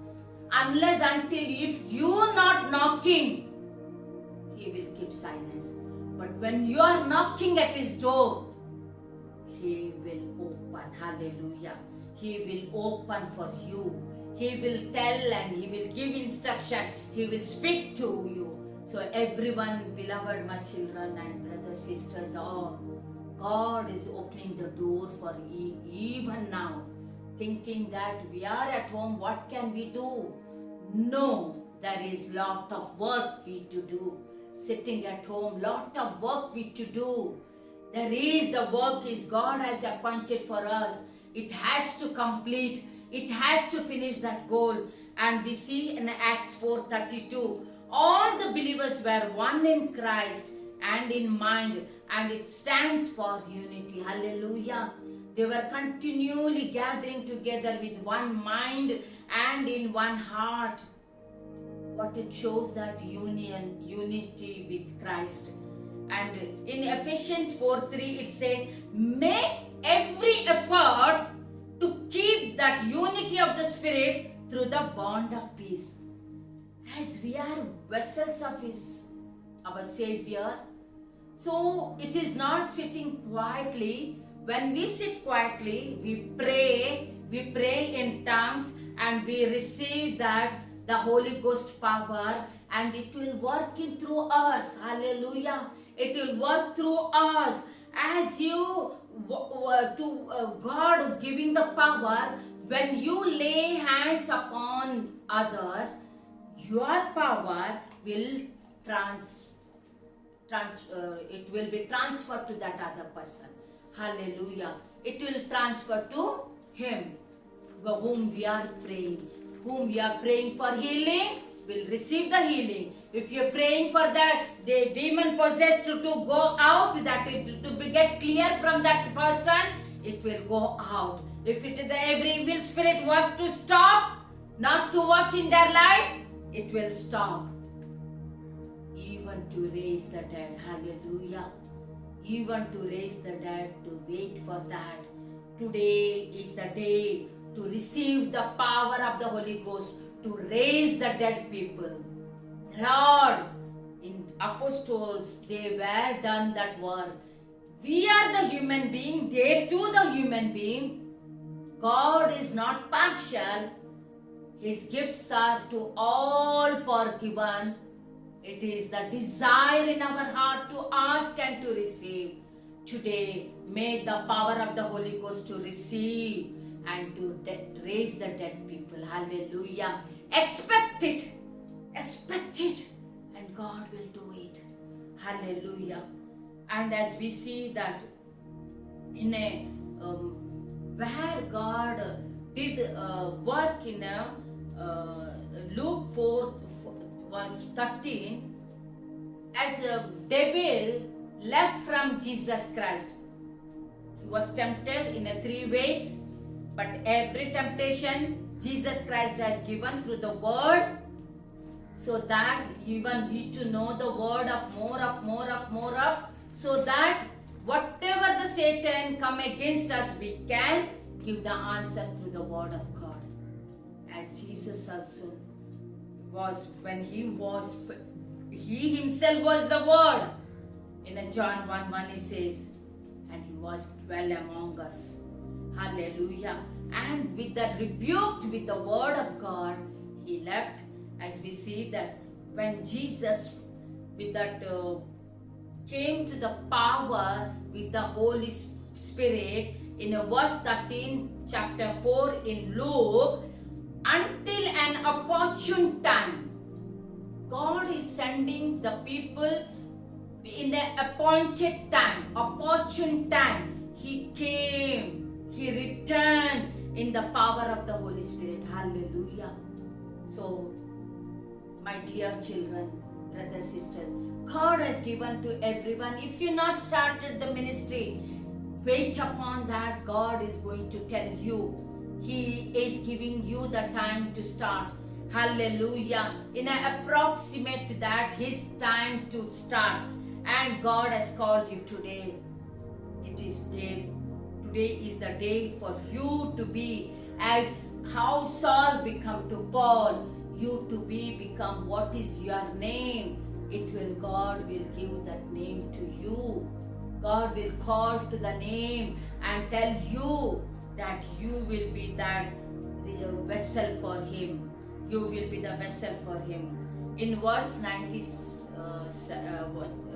Unless until if you are not knocking, he will keep silence. But when you are knocking at his door, he will open. Hallelujah. He will open for you. He will tell and he will give instruction. He will speak to you. So everyone, beloved, my children and brothers, sisters, God is opening the door for you even now. Thinking that we are at home, what can we do? No, there is lot of work we to do. Sitting at home, lot of work we to do. There is the work is God has appointed for us. It has to complete. It has to finish that goal. And we see in Acts 4:32, all the believers were one in Christ and in mind, and it stands for unity. Hallelujah. They were continually gathering together with one mind and in one heart. What it shows that unity with Christ. And in Ephesians 4:3 it says, make every effort to keep that unity of the Spirit through the bond of peace. As we are vessels of our Savior, so it is not sitting quietly. When we sit quietly, we pray in tongues, and we receive that the Holy Ghost power, and it will work in through us. Hallelujah. It will work through us as you God of giving the power. When you lay hands upon others, your power will it will be transferred to that other person. Hallelujah. It will transfer to him whom we are praying. Whom we are praying for healing will receive the healing. If you are praying for that the demon possessed to go out, that it to get clear from that person, it will go out. If it is every evil spirit work to stop, not to work in their life, it will stop. Even to raise the dead. Hallelujah. Even to raise the dead, to wait for that. Today is the day to receive the power of the Holy Ghost to raise the dead people. Lord, in apostles, they were done that work. We are the human being, they too the human being. God is not partial. His gifts are to all forgiven. It is the desire in our heart to ask and to receive. Today, may the power of the Holy Ghost to receive and to raise the dead people. Hallelujah. Expect it. Expect it. And God will do it. Hallelujah. And as we see that in a where God did work in Luke 4 verse 13, as a devil left from Jesus Christ. He was tempted in 3 ways, but every temptation Jesus Christ has given through the word, so that even we to know the word of more of, so that whatever the Satan come against us, we can give the answer through the word of God. As Jesus also was, when he himself was the word. In John 1:1 he says, and he was dwell among us. Hallelujah. And with that rebuked with the word of God, he left. As we see that when Jesus with that came to the power with the Holy Spirit, in verse 13 chapter 4 in Luke, until an opportune time, God is sending the people in the appointed time, opportune time. He came, he returned in the power of the Holy Spirit. Hallelujah. So, my dear children, brothers, sisters, God has given to everyone. If you not started the ministry, wait upon that. God is going to tell you. He is giving you the time to start. Hallelujah. In an approximate that his time to start. And God has called you today. It is day. Today is the day for you to be as how Saul become to Paul. You to become what is your name. God will give that name to you. God will call to the name and tell you that you will be that vessel for him. You will be the vessel for him. In verse 90,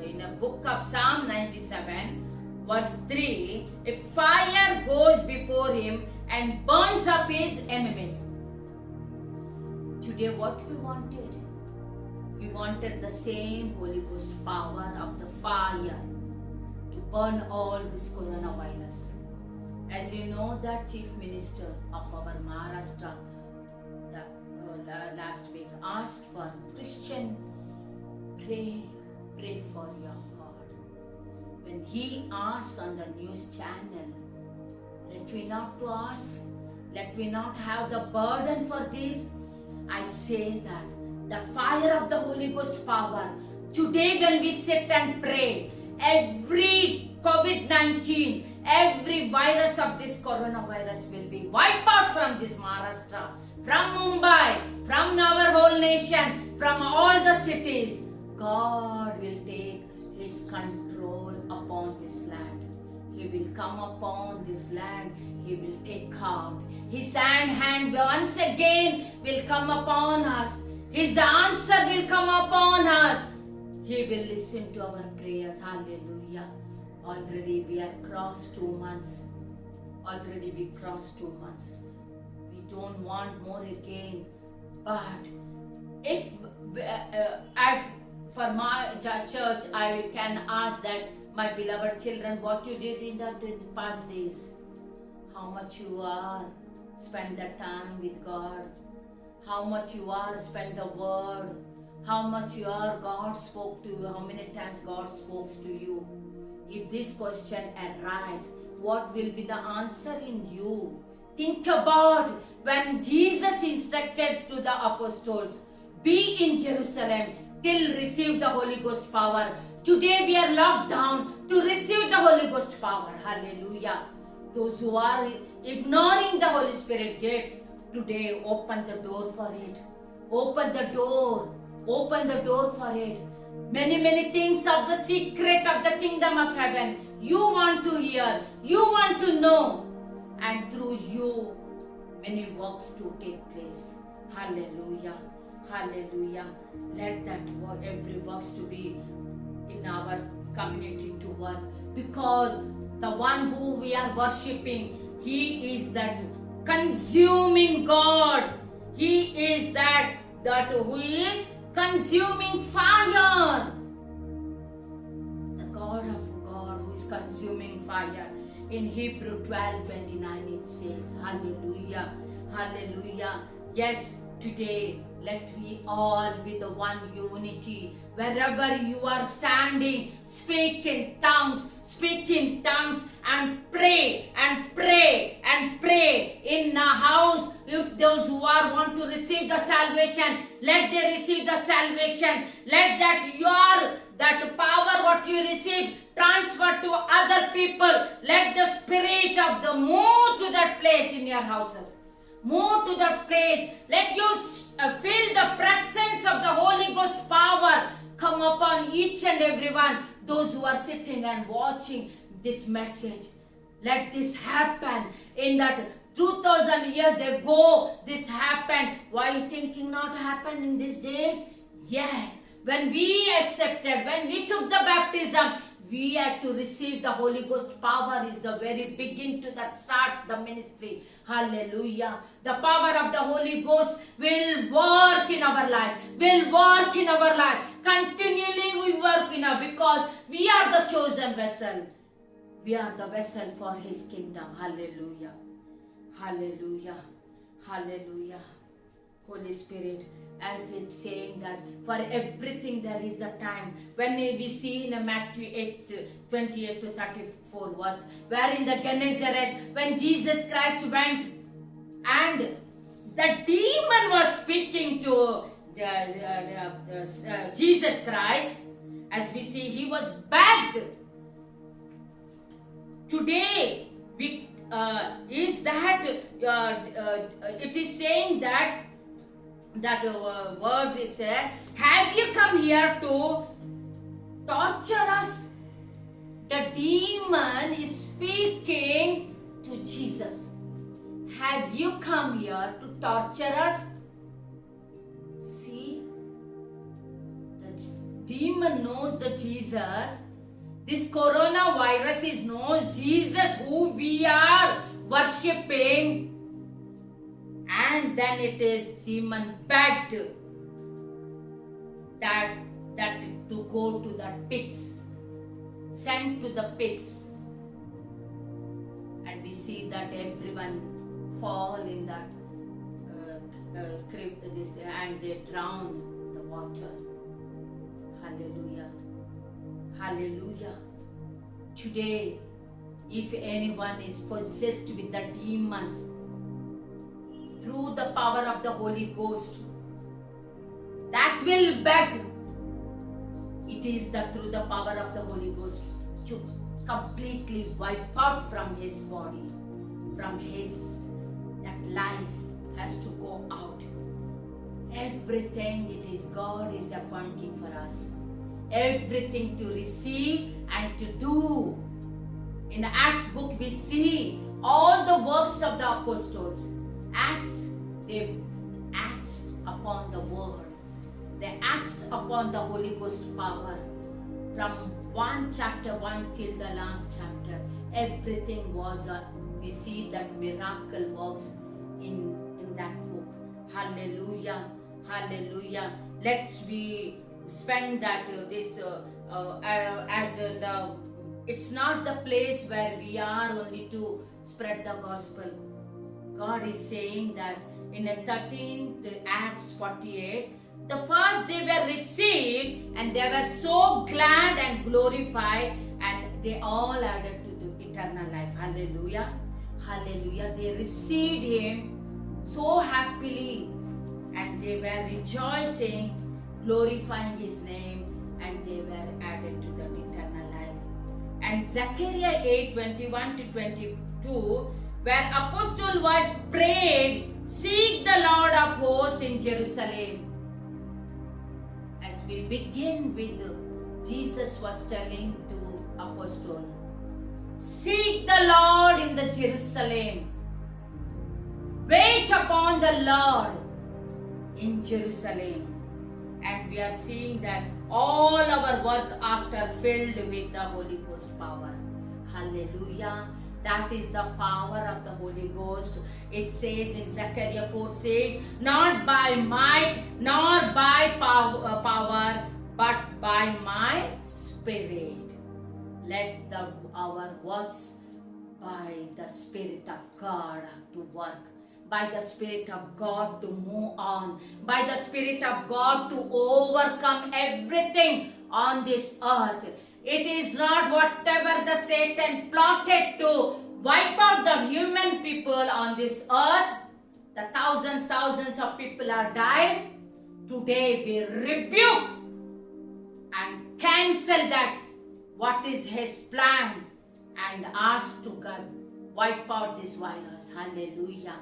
in a book of Psalm 97, verse 3, if fire goes before him and burns up his enemies. Today what we wanted? We wanted the same Holy Ghost power of the fire to burn all this coronavirus. As you know, that Chief Minister of our Maharashtra last week asked for Christian, pray for your God. When he asked on the news channel, let we not to ask, let we not have the burden for this. I say that the fire of the Holy Ghost power, today when we sit and pray, every COVID-19, every virus of this coronavirus will be wiped out from this Maharashtra, from Mumbai, from our whole nation, from all the cities. God will take His control upon this land. He will come upon this land. He will take out. His hand once again will come upon us. His answer will come upon us. He will listen to our prayers. Hallelujah. Already we are crossed 2 months. Already we crossed 2 months. We don't want more again. But if, as for my church, I can ask that, my beloved children, what you did in the past days. How much you are spend the time with God. How much you are spend the word. How much you are God spoke to you. How many times God spoke to you. If this question arises, what will be the answer in you? Think about when Jesus instructed to the apostles, be in Jerusalem till receive the Holy Ghost power. Today we are locked down to receive the Holy Ghost power. Hallelujah. Those who are ignoring the Holy Spirit gift, today open the door for it. Open the door. Open the door for it. Many things of the secret of the kingdom of heaven you want to hear, you want to know, and through you many works to take place. Hallelujah. Hallelujah. Let that work, every works to be in our community to work, because the one who we are worshipping, He is that consuming God. He is that who is consuming fire. The God of God who is consuming fire. In Hebrew 12:29 it says, hallelujah, hallelujah. Yes, today let we all with the one unity, wherever you are standing, speak in tongues and pray and pray and pray in a house. If those who are want to receive the salvation, let they receive the salvation. Let that power what you receive transfer to other people. Let the spirit of the move to that place in your houses. Move to that place. Let you feel the presence of the Holy Ghost power come upon each and everyone. Those who are sitting and watching this message. Let this happen. In that 2000 years ago this happened. Why you thinking not happen in these days? Yes. When we accepted, when we took the baptism, we had to receive the Holy Ghost power is the very begin to that start the ministry. Hallelujah. The power of the Holy Ghost will work in our life. Will work in our life. Continually we work in our, because we are the chosen vessel. We are the vessel for His kingdom. Hallelujah. Hallelujah. Hallelujah. Holy Spirit, as it's saying that for everything there is the time. When we see in Matthew 8:28 to 34 verse, where in the Gennesaret, when Jesus Christ went and the demon was speaking to Jesus Christ, as we see he was begged. Today we is that it is saying that words it said, have you come here to torture us? The demon is speaking to Jesus. Have you come here to torture us? See, the demon knows the Jesus. This coronavirus knows Jesus who we are worshipping. And then it is demon begged that to go to that pigs, sent to the pigs, and we see that everyone fall in that and they drown the water. Hallelujah. Hallelujah. Today, if anyone is possessed with the demons, through the power of the Holy Ghost, that will beg. It is the through the power of the Holy Ghost to completely wipe out from his body, from his, that life has to go out. Everything it is God is appointing for us. Everything to receive and to do. In the Acts book we see all the works of the apostles. Acts, they acts upon the word. They acts upon the Holy Ghost power. From chapter 1 till the last chapter, everything was we see that miracle works in that book. Hallelujah, hallelujah. Let's we spend that as it's not the place where we are only to spread the gospel. God is saying that in the 13th Acts 48, the first they were received and they were so glad and glorified, and they all added to the eternal life. Hallelujah, hallelujah. They received him so happily and they were rejoicing, glorifying his name, and they were added to the eternal life. And Zechariah 8:21 to 22, where apostle was prayed, seek the Lord of hosts in Jerusalem. As we begin with, Jesus was telling to apostle, seek the Lord in the Jerusalem. Wait upon the Lord in Jerusalem. And we are seeing that all our work after filled with the Holy Ghost power. Hallelujah. That is the power of the Holy Ghost. It says in Zechariah 4 says, not by might nor by power, but by my spirit. Let our works by the Spirit of God to work, by the Spirit of God to move on, by the Spirit of God to overcome everything on this earth. It is not whatever the Satan plotted to wipe out the human people on this earth. The thousands of people have died. Today we rebuke and cancel that, what is his plan, and ask to God, wipe out this virus. Hallelujah.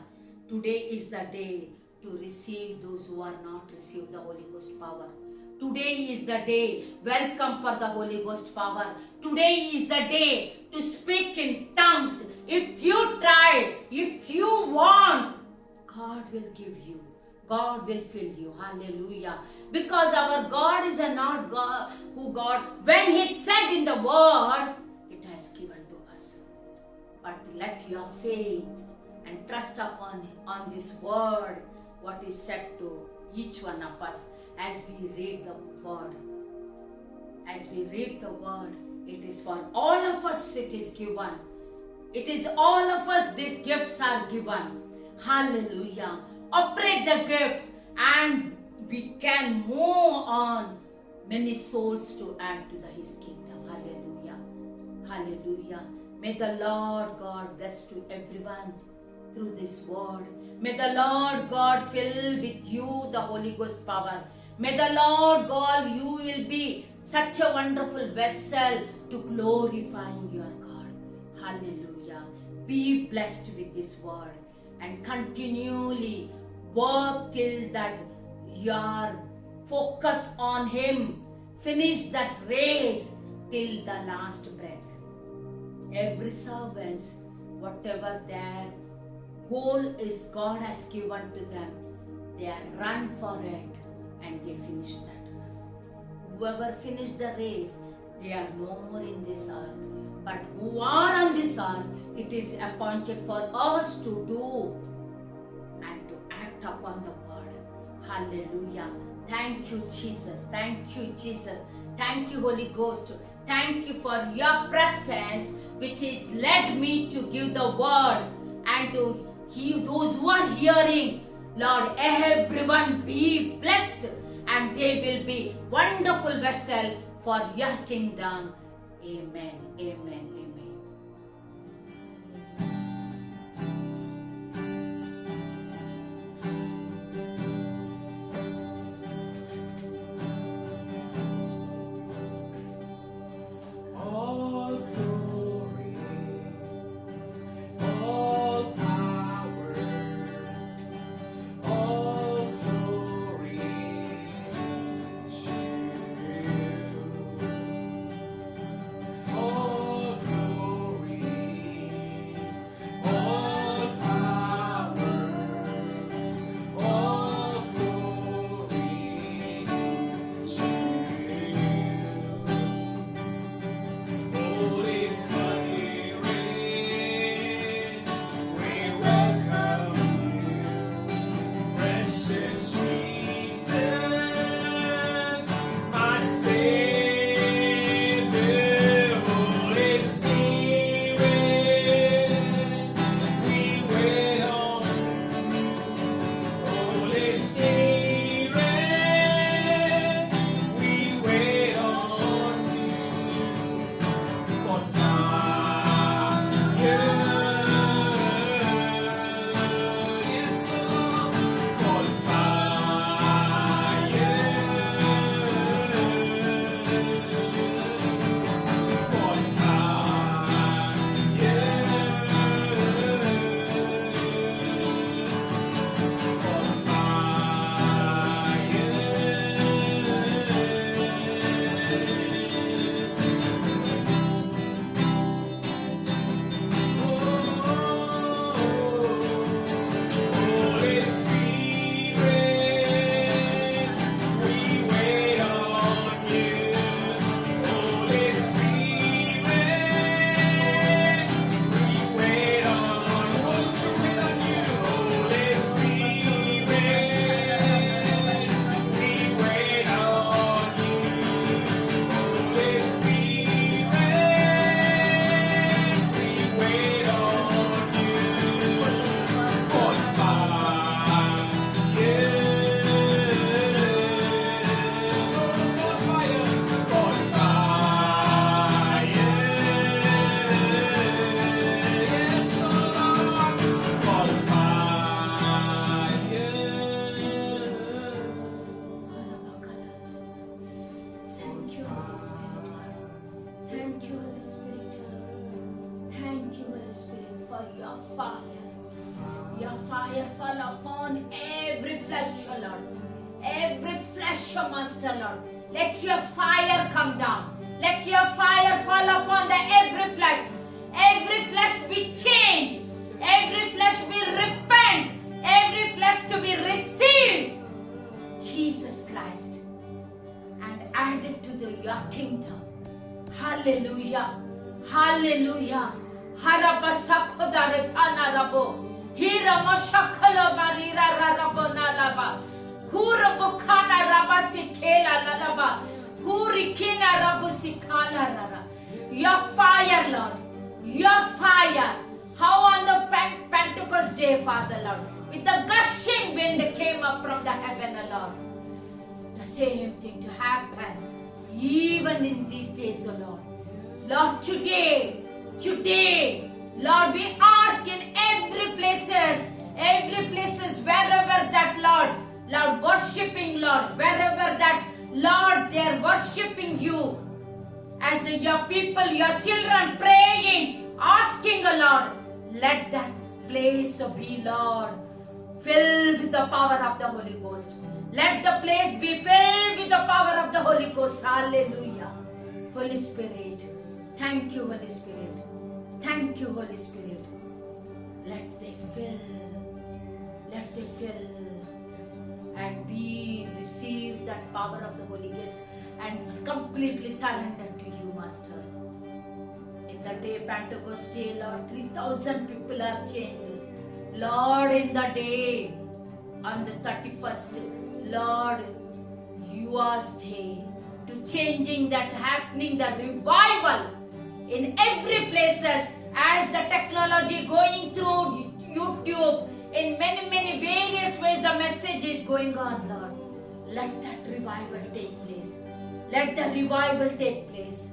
Today is the day to receive those who are not received the Holy Ghost power. Today is the day. Welcome for the Holy Ghost power. Today is the day to speak in tongues. If you try, if you want, God will give you. God will fill you. Hallelujah. Because our God is a not God who God, when He said in the word, it has given to us. But let your faith and trust upon on this word, what is said to each one of us as we read the word. As we read the word, it is for all of us it is given. It is all of us these gifts are given. Hallelujah. Operate the gifts and we can move on many souls to add to His kingdom. Hallelujah. Hallelujah. May the Lord God bless to everyone through this word. May the Lord God fill with you the Holy Ghost power. May the Lord God, you will be such a wonderful vessel to glorifying your God. Hallelujah. Be blessed with this word and continually work till that your focus on Him. Finish that race till the last breath. Every servant, whatever their goal is God has given to them, they are run for it and they finish that race. Whoever finished the race, they are no more in this earth. But who are on this earth, it is appointed for us to do and to act upon the word. Hallelujah. Thank you, Jesus. Thank you, Jesus. Thank you, Holy Ghost. Thank you for your presence, which is led me to give the word and to hear those who are hearing. Lord, everyone be blessed and they will be wonderful vessel for your kingdom. Amen. Amen. Amen. Your fire fall upon every flesh, O Lord. Every flesh, O Master Lord. Let your fire come down. Let your fire fall upon the every flesh. Every flesh be changed. Every flesh be repent. Every flesh to be received. Jesus Christ. And added to your kingdom. Hallelujah. Hallelujah. Haraba sakhodare panarabo. Hirama shakhalo marira rarabo nalaba. Hurabukhana raba sikela lalaba. Hurikina rabu sikala rara. Your fire, Lord. Your fire. How on the Pentecost day, Father Lord, with the gushing wind came up from the heaven, Lord. The same thing to happen even in these days, O Lord. Lord, today, Lord, we ask in every places, wherever that, Lord, worshipping, Lord, wherever that, Lord, they are worshipping you, as your people, your children praying, asking, O Lord, let that place be, Lord, filled with the power of the Holy Ghost. Let the place be filled with the power of the Holy Ghost. Hallelujah. Holy Spirit, thank you, Holy Spirit. Thank you, Holy Spirit. Let they fill, and be receive that power of the Holy Ghost and completely surrender to you, Master. In the day Pentecost day, Lord, 3,000 people are changed. Lord, in the day, on the 31st, Lord, yours day, to changing that, happening, the revival in every places, as the technology going through YouTube, in many various ways the message is going on, Lord. Let that revival take place. Let the revival take place.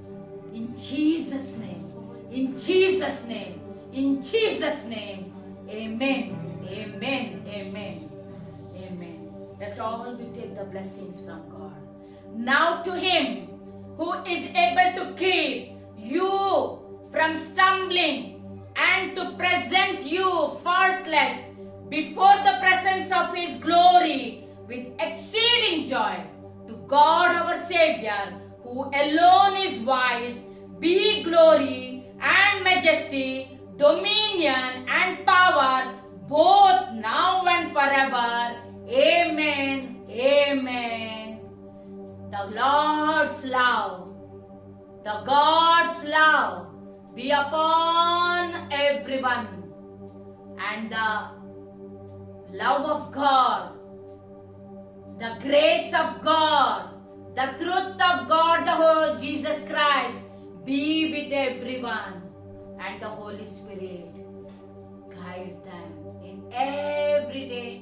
In Jesus' name. In Jesus' name. In Jesus' name. Amen. Amen. Amen. Amen. Let all we take the blessings from God. Now to Him who is able to keep you from stumbling and to present you faultless before the presence of His glory with exceeding joy, to God our Savior, who alone is wise, be glory and majesty, dominion and power, both now and forever. Amen. Amen. The Lord's love, the God's love be upon everyone, and the love of God, the grace of God, the truth of God, the whole Jesus Christ be with everyone, and the Holy Spirit guide them in every day